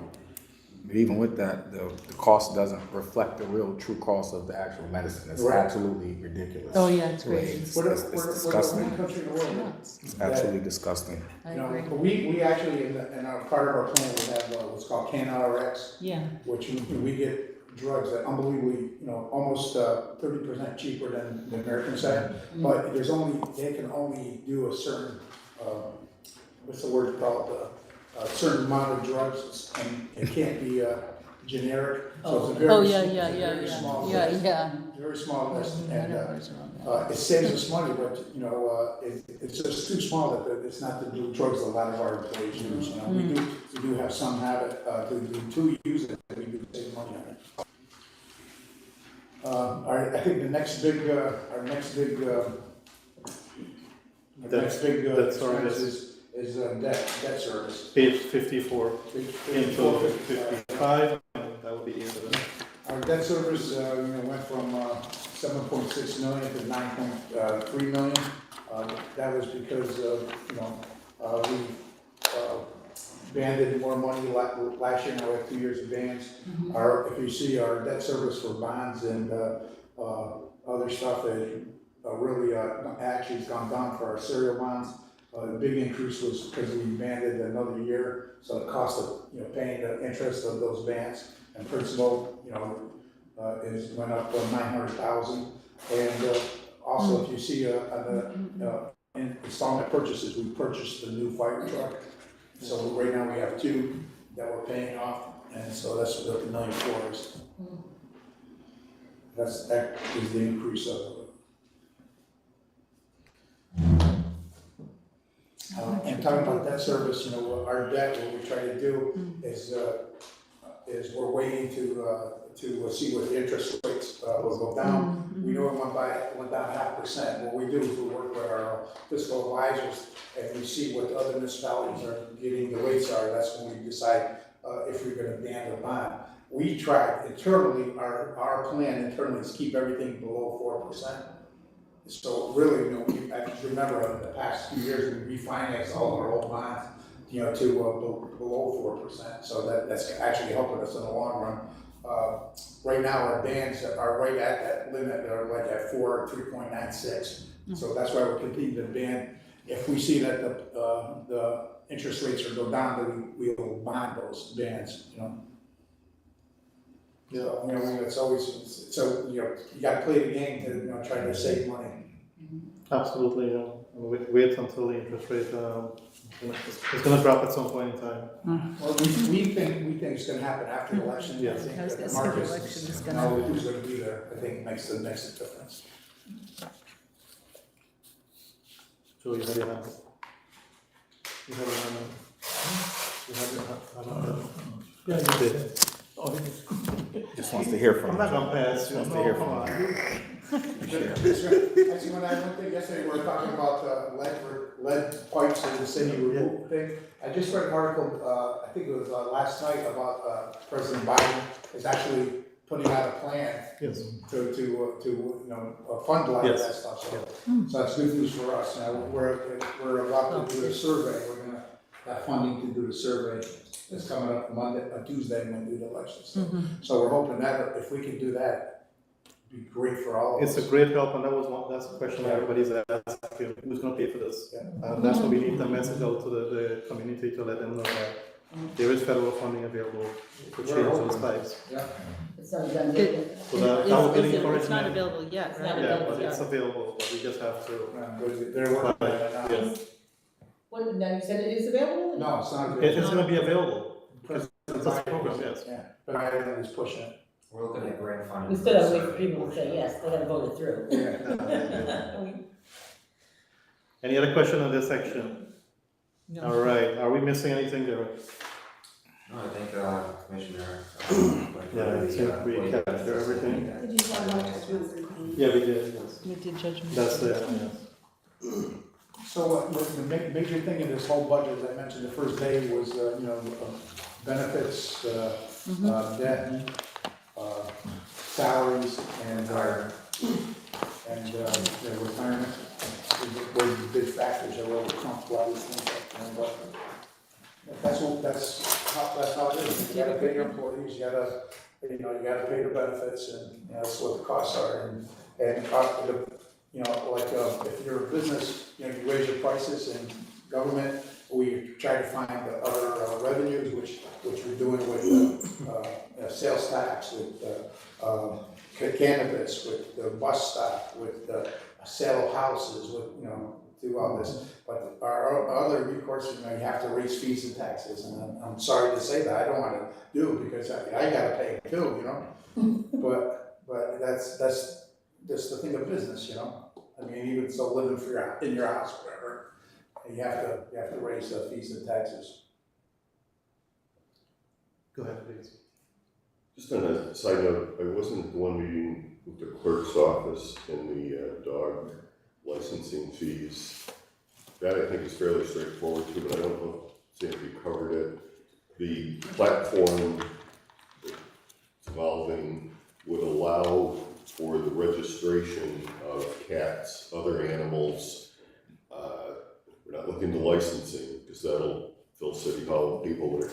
But even with that, the cost doesn't reflect the real true cost of the actual medicine. It's Right. absolutely ridiculous. Oh, yeah, it's The way crazy. It's, We're it's the disgusting. only country in the world. Nuts. It's absolutely disgusting. I agree. But we actually, in our part of our plan, we have what's called CanRx, Yeah. which we get drugs that unbelievably, almost 30% cheaper than the American side. But they can only do a certain, what's the word called, a certain amount of drugs, and it can't be generic. So it's a very small list. Very small list, and it saves us money, but it's just too small that it's not the drugs a lot of our employees use. We do have some habit to use it, and we do save money on it. I think the next big expense is debt service. Page 54, into 55, and that would be the end of it. Our debt service, went from 7.6 million to 9.3 million. That was because we banded more money last year. Now we have 2 years advance. If you see our debt service for bonds and other stuff, it really actually has gone down for our serial bonds. The big increase was because we banded another year, so the cost of paying the interest of those bands and principal went up to 900,000. And also, if you see on the installment purchases, we purchased a new fire truck. So right now we have 2 that we're paying off, and so that's what the $1.4 million is. That is the increase of it. And talking about debt service, our debt, what we try to do is we're waiting to see what the interest rates will go down. We know it went down 0.5%. What we do is we work with our fiscal advisors, and we see what the other municipalities are getting, the rates are. That's when we decide if we're going to ban the bond. We try internally, our plan internally is keep everything below 4%. So really, I just remember in the past few years, we refinanced all our old bonds, to below 4%. So that's actually helping us in the long run. Right now, our bands are right at that limit. They're like at 3.96. So that's why we're continuing to ban. If we see that the interest rates are go down, then we'll bond those bands. So, it's always, so, you gotta play the game to, try to save money. Absolutely, wait until the interest rate, it's gonna drop at some point in time. Well, we think it's gonna happen after the election. Yes. I think I was that gonna the say the markets, election is and all who's gonna be there, I think makes the difference. Joe, you have your hand. You have your hand up. You have your hand up. Yeah, you did. Just wants to hear from I'm you. not gonna pass, Wants to hear come from on. Actually, when I went there yesterday, we were talking about lead pipes in the city removal thing. I just read an article, I think it was last night, about President Biden is actually putting out a plan Yes. to fund a lot of that stuff. So that's good news for us. Now we're about to do a survey. We're gonna have funding to do the survey. It's coming up Tuesday when we do the elections. So we're hoping that if we can do that, it'd be great for all of us. It's a great help, and that's the question everybody's asking, who's gonna pay for this? And that's why we need the message out to the community to let them know that there is federal funding available to change those pipes. Yeah. It's not done yet. So that would be the It's not encouragement. available yet, It's right? not Yeah, but it's available, but we just have to. They're working on it now. Yes. What, now you said it is available? No, it's not. It's gonna be available, because it's a program, yes. Yeah, but I was pushing it. We're looking at grant funding. We still have to wait for people to say yes, they gotta vote it through. Any other question on this section? No. All right, are we missing anything there? No, I think, Commissioner. Yeah, I think we captured everything. Did you talk about judgments and claims? Yeah, we did, yes. We did judgment. That's it, yes. So the major thing in this whole budget, as I mentioned, the first day was, benefits, debt, salaries, and retirement. Those are the big factors that will trump a lot of these things. That's how it is. You gotta pay your employees, you gotta pay the benefits, and that's what the costs are. And if you're a business, you raise your prices, and government, we tried to find the other revenues, which we're doing with sales tax, with cannabis, with the bus stop, with the sale of houses, with, you know, do all this. But our other recourse, you know, you have to raise fees and taxes, and I'm sorry to say that, I don't wanna do, because I gotta pay it too, you know? But that's just the thing of business, you know? I mean, even so, living in your house, whatever, you have to raise fees and taxes. Go ahead, please. Just on a side note, I wasn't at the one meeting with the clerk's office and the dog licensing fees. That I think is fairly straightforward too, but I don't know if Sandy covered it. The platform that's evolving would allow for the registration of cats, other animals. We're not looking to licensing because that'll fill City Hall with people there.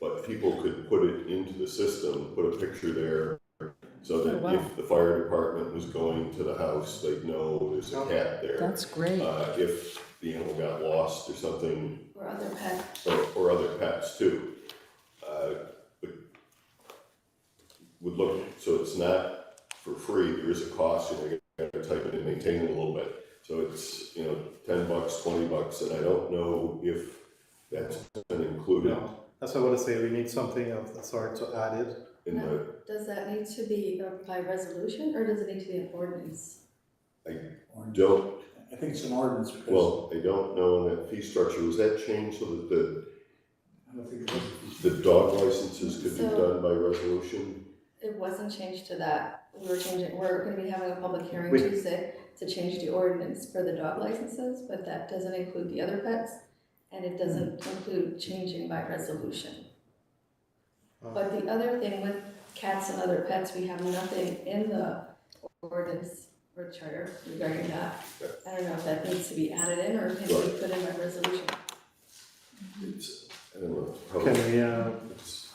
But people could put it into the system, put a picture there, so that if the fire department was going to the house, they'd know there's a cat there. That's great. If the animal got lost or something, Or other pets. or other pets too. Would look, so it's not for free, there is a cost, you know, you gotta type it and maintain it a little bit. So it's, you know, $10, $20, and I don't know if that's been included. No, that's what I want to say, we need something of the sort to add it. In the, Does that need to be by resolution, or does it need to be an ordinance? don't, I think it's an ordinance, because well, I don't know in that fee structure, was that changed so that I don't think it was. the dog licenses could be So- done by resolution? It wasn't changed to that. We're gonna be having a public hearing Wait. Tuesday to change the ordinance for the dog licenses, but that doesn't include the other pets, and it doesn't include changing by resolution. But the other thing with cats and other pets, we have nothing in the ordinance or charter regarding that. I don't know if that needs to be added in, or can be put in by resolution. It's, I don't know. Can we, It's-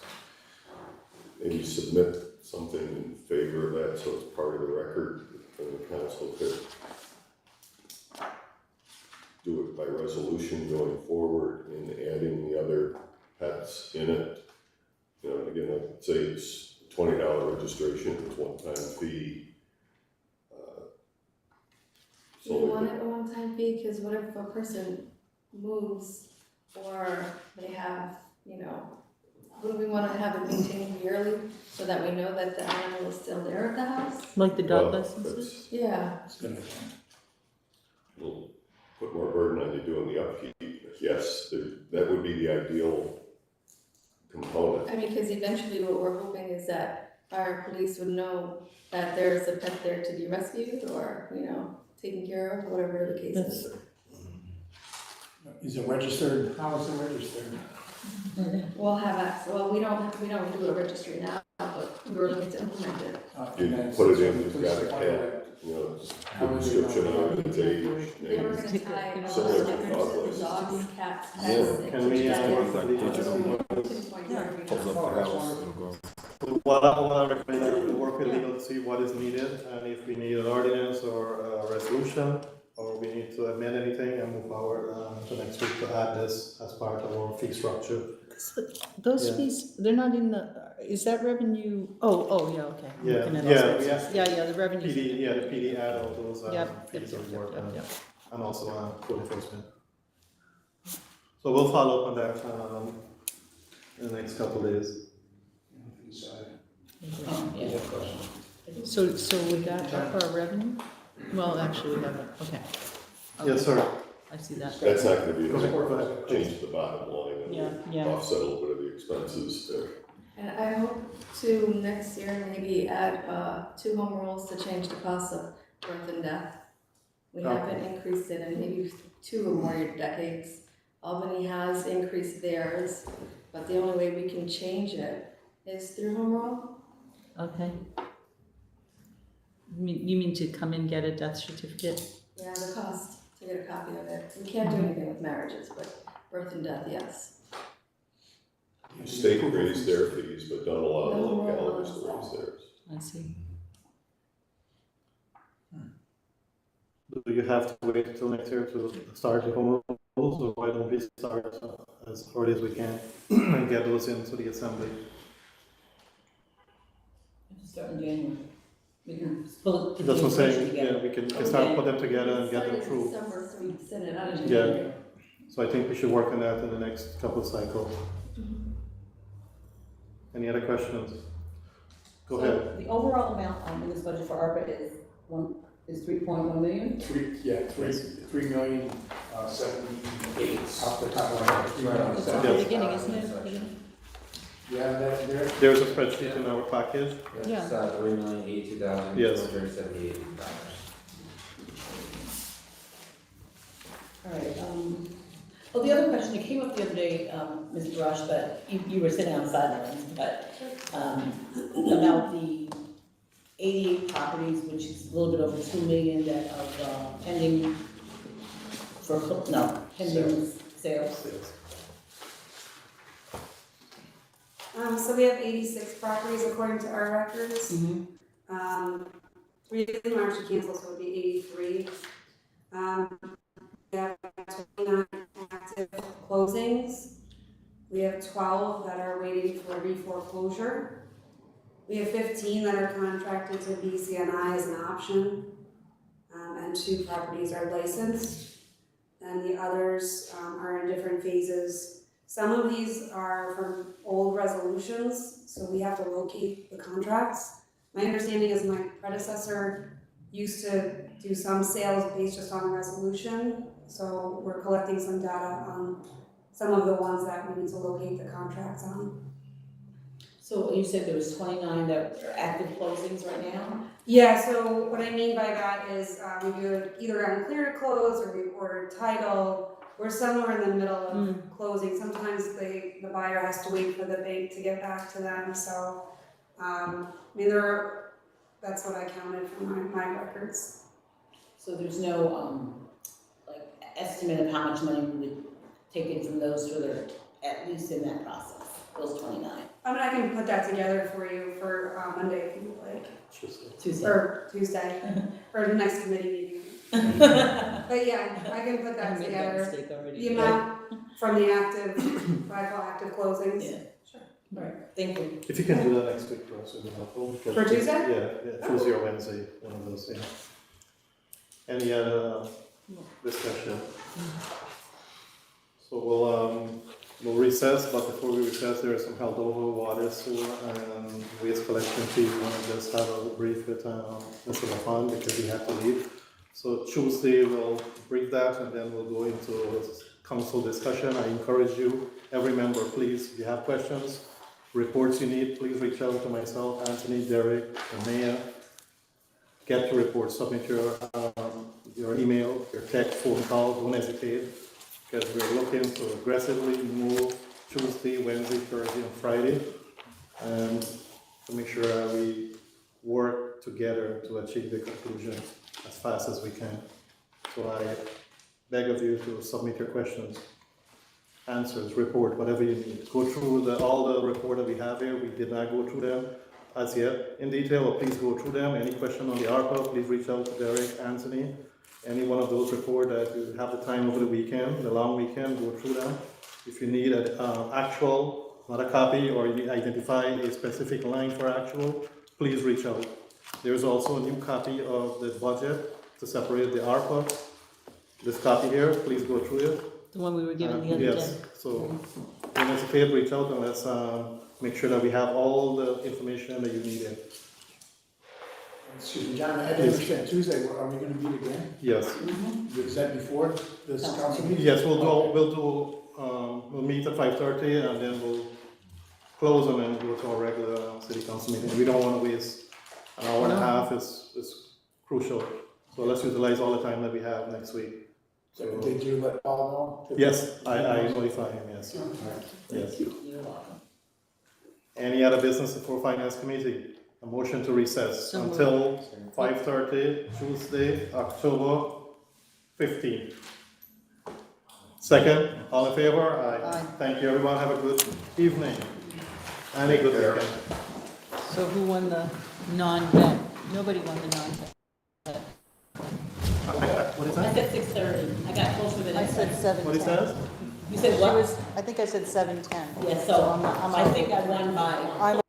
maybe submit something in favor of that, so it's part of the record, and the council could do it by resolution going forward and adding the other pets in it. You know, again, I'd say it's $20 registration, it's one-time fee. Do you want it a one-time fee? Because what if a person moves or they have, you know, would we want to have it maintained yearly so that we know that the animal is still there at the house? Like the dog Well, licenses? Yeah. It's gonna, We'll put more burden on you doing the upkeep. Yes, that would be the ideal component. I mean, because eventually what we're hoping is that our police would know that there's a pet there to be rescued or, you know, taken care of, whatever the case is. is it registered? How is it registered? We'll have access, well, we don't do a registry now, but we're looking to implement it. You put it in, it's got a cat, you know, the description on it, its age, They were name. gonna tie all the Similar to stickers dog to the licenses. dogs, cats, Yeah. pets. can we, what I recommend is we work with legal to see what is needed, and if we need an ordinance or a resolution, or we need to amend anything and move forward to next week to add this as part of our fee structure. Those Yeah. fees, they're not in the, is that revenue? Oh, yeah, okay. I'm Yeah, looking at yeah, those we expenses. have- Yeah, the revenue. The PD add all those Yep, fees yep, that we yep, work yep, on, yep. and also code enforcement. So we'll follow up on that in the next couple of days. So we got up our revenue? Well, actually, we haven't, okay. Yes, sir. I see that. That's not gonna be, Go ahead. change the bottom line Yeah, and yeah. offset a little bit of the expenses there. And I hope to next year maybe add 2 home rules to change the cost of birth and death. We haven't increased it in maybe 2 or more decades. Albany has increased theirs, but the only way we can change it is through home rule. Okay. You mean to come and get a death certificate? Yeah, the cost to get a copy of it. We can't do anything with marriages, but birth and death, yes. The state raised their fees, but don't allow the No, localities no, to raise theirs. I see. Do you have to wait until next year to start the home rules, or why don't we start as early as we can and get those into the assembly? Start in January. We can pull it. That's what I'm saying, together. yeah, we can start put them together and get them Started through. December, so we sent it out in Yeah. January. So I think we should work on that in the next couple of cycles. Any other questions? Go So ahead. the overall amount in this budget for ARPA is 3.1 million? Three million, 78 off the top of my head. Right on the It's side. at the Yes. beginning, isn't it? You have that there? There's a spreadsheet in our package. Yeah. It's $3,082,278. Yes. All right, well, the other question that came up the other day, Ms. Brush, but you were sitting on the sidelines, but, about the 88 properties, which is a little bit over 2 million that are pending pending sales. So we have 86 properties according to our records. Mm-hmm. 3 of them are actually canceled, so it would be 83. We have 29 active closings. We have 12 that are waiting for re-foreclosure. We have 15 that are contracted to BCNI as an option, and 2 properties are licensed. And the others are in different phases. Some of these are from old resolutions, so we have to locate the contracts. My understanding is my predecessor used to do some sales based just on a resolution, so we're collecting some data on some of the ones that we need to locate the contracts on. So you said there was 29 that are active closings right now? Yeah, so what I mean by that is we do either on clear to close or we order title. We're somewhere in the middle of closing. Sometimes the buyer has to wait for the bank to get back to them, so that's what I counted from my records. So there's no, like, estimate of how much money we would take in from those who are at least in that process, those 29? I can put that together for you for Monday if you would like, Tuesday. or Tuesday, or the next committee meeting. But yeah, I can put I that made that together. mistake already. The amount from the active, what I call active closings. Yeah. Sure. All right, thank you. If you can do that next week, for us, it'd be helpful. For Tuesday? Yeah, Tuesday or Wednesday, one of those, yeah. Any other discussion? So we'll recess, but before we recess, there is some held over water, sewer, and waste collection fees. We want to just have a brief with Mr. LaFond because he had to leave. So Tuesday, we'll brief that, and then we'll go into council discussion. I encourage you, every member, please, if you have questions, reports you need, please reach out to myself, Anthony, Derek, the mayor. Get your report, submit your email, your text, phone call, don't hesitate, because we're looking to aggressively move Tuesday, Wednesday, Thursday, and Friday, and to make sure we work together to achieve the conclusion as fast as we can. So I beg of you to submit your questions, answers, report, whatever you need. Go through all the report that we have here. We did not go through them as yet in detail, but please go through them. Any question on the ARPA, please reach out to Derek, Anthony. Any one of those reports that you have the time over the weekend, the long weekend, go through them. If you need an actual, not a copy, or you identify a specific line for actual, please reach out. There's also a new copy of the budget to separate the ARPA. This copy here, please go through it. The one we were given the other day. Yes, so don't hesitate, reach out and let's make sure that we have all the information that you needed. Excuse me, John, I didn't understand, Tuesday, are we gonna meet again? Yes, Is that before this council meeting? yes, we'll meet at 5:30 and then we'll close and then go to our regular city council meeting. We don't want to waste an hour and a half, is crucial. So let's utilize all the time that we have next week. So did you let Paul know? Yes, I notify him, yes. Yes. You're welcome. Any other business for finance committee? A motion to recess So moved. until 5:30, Tuesday, October 15th. Second, all in favor? Aye. Thank you, everyone. Have a good evening and a good weekend. So who won the non-bet? Nobody won the non-bet. What is I that? said 6:30. I got closer than I I said said. What he 7:10. says? You said She what? was, I think I said 7:10. Yeah, So so I'm I out. think I won by. I'm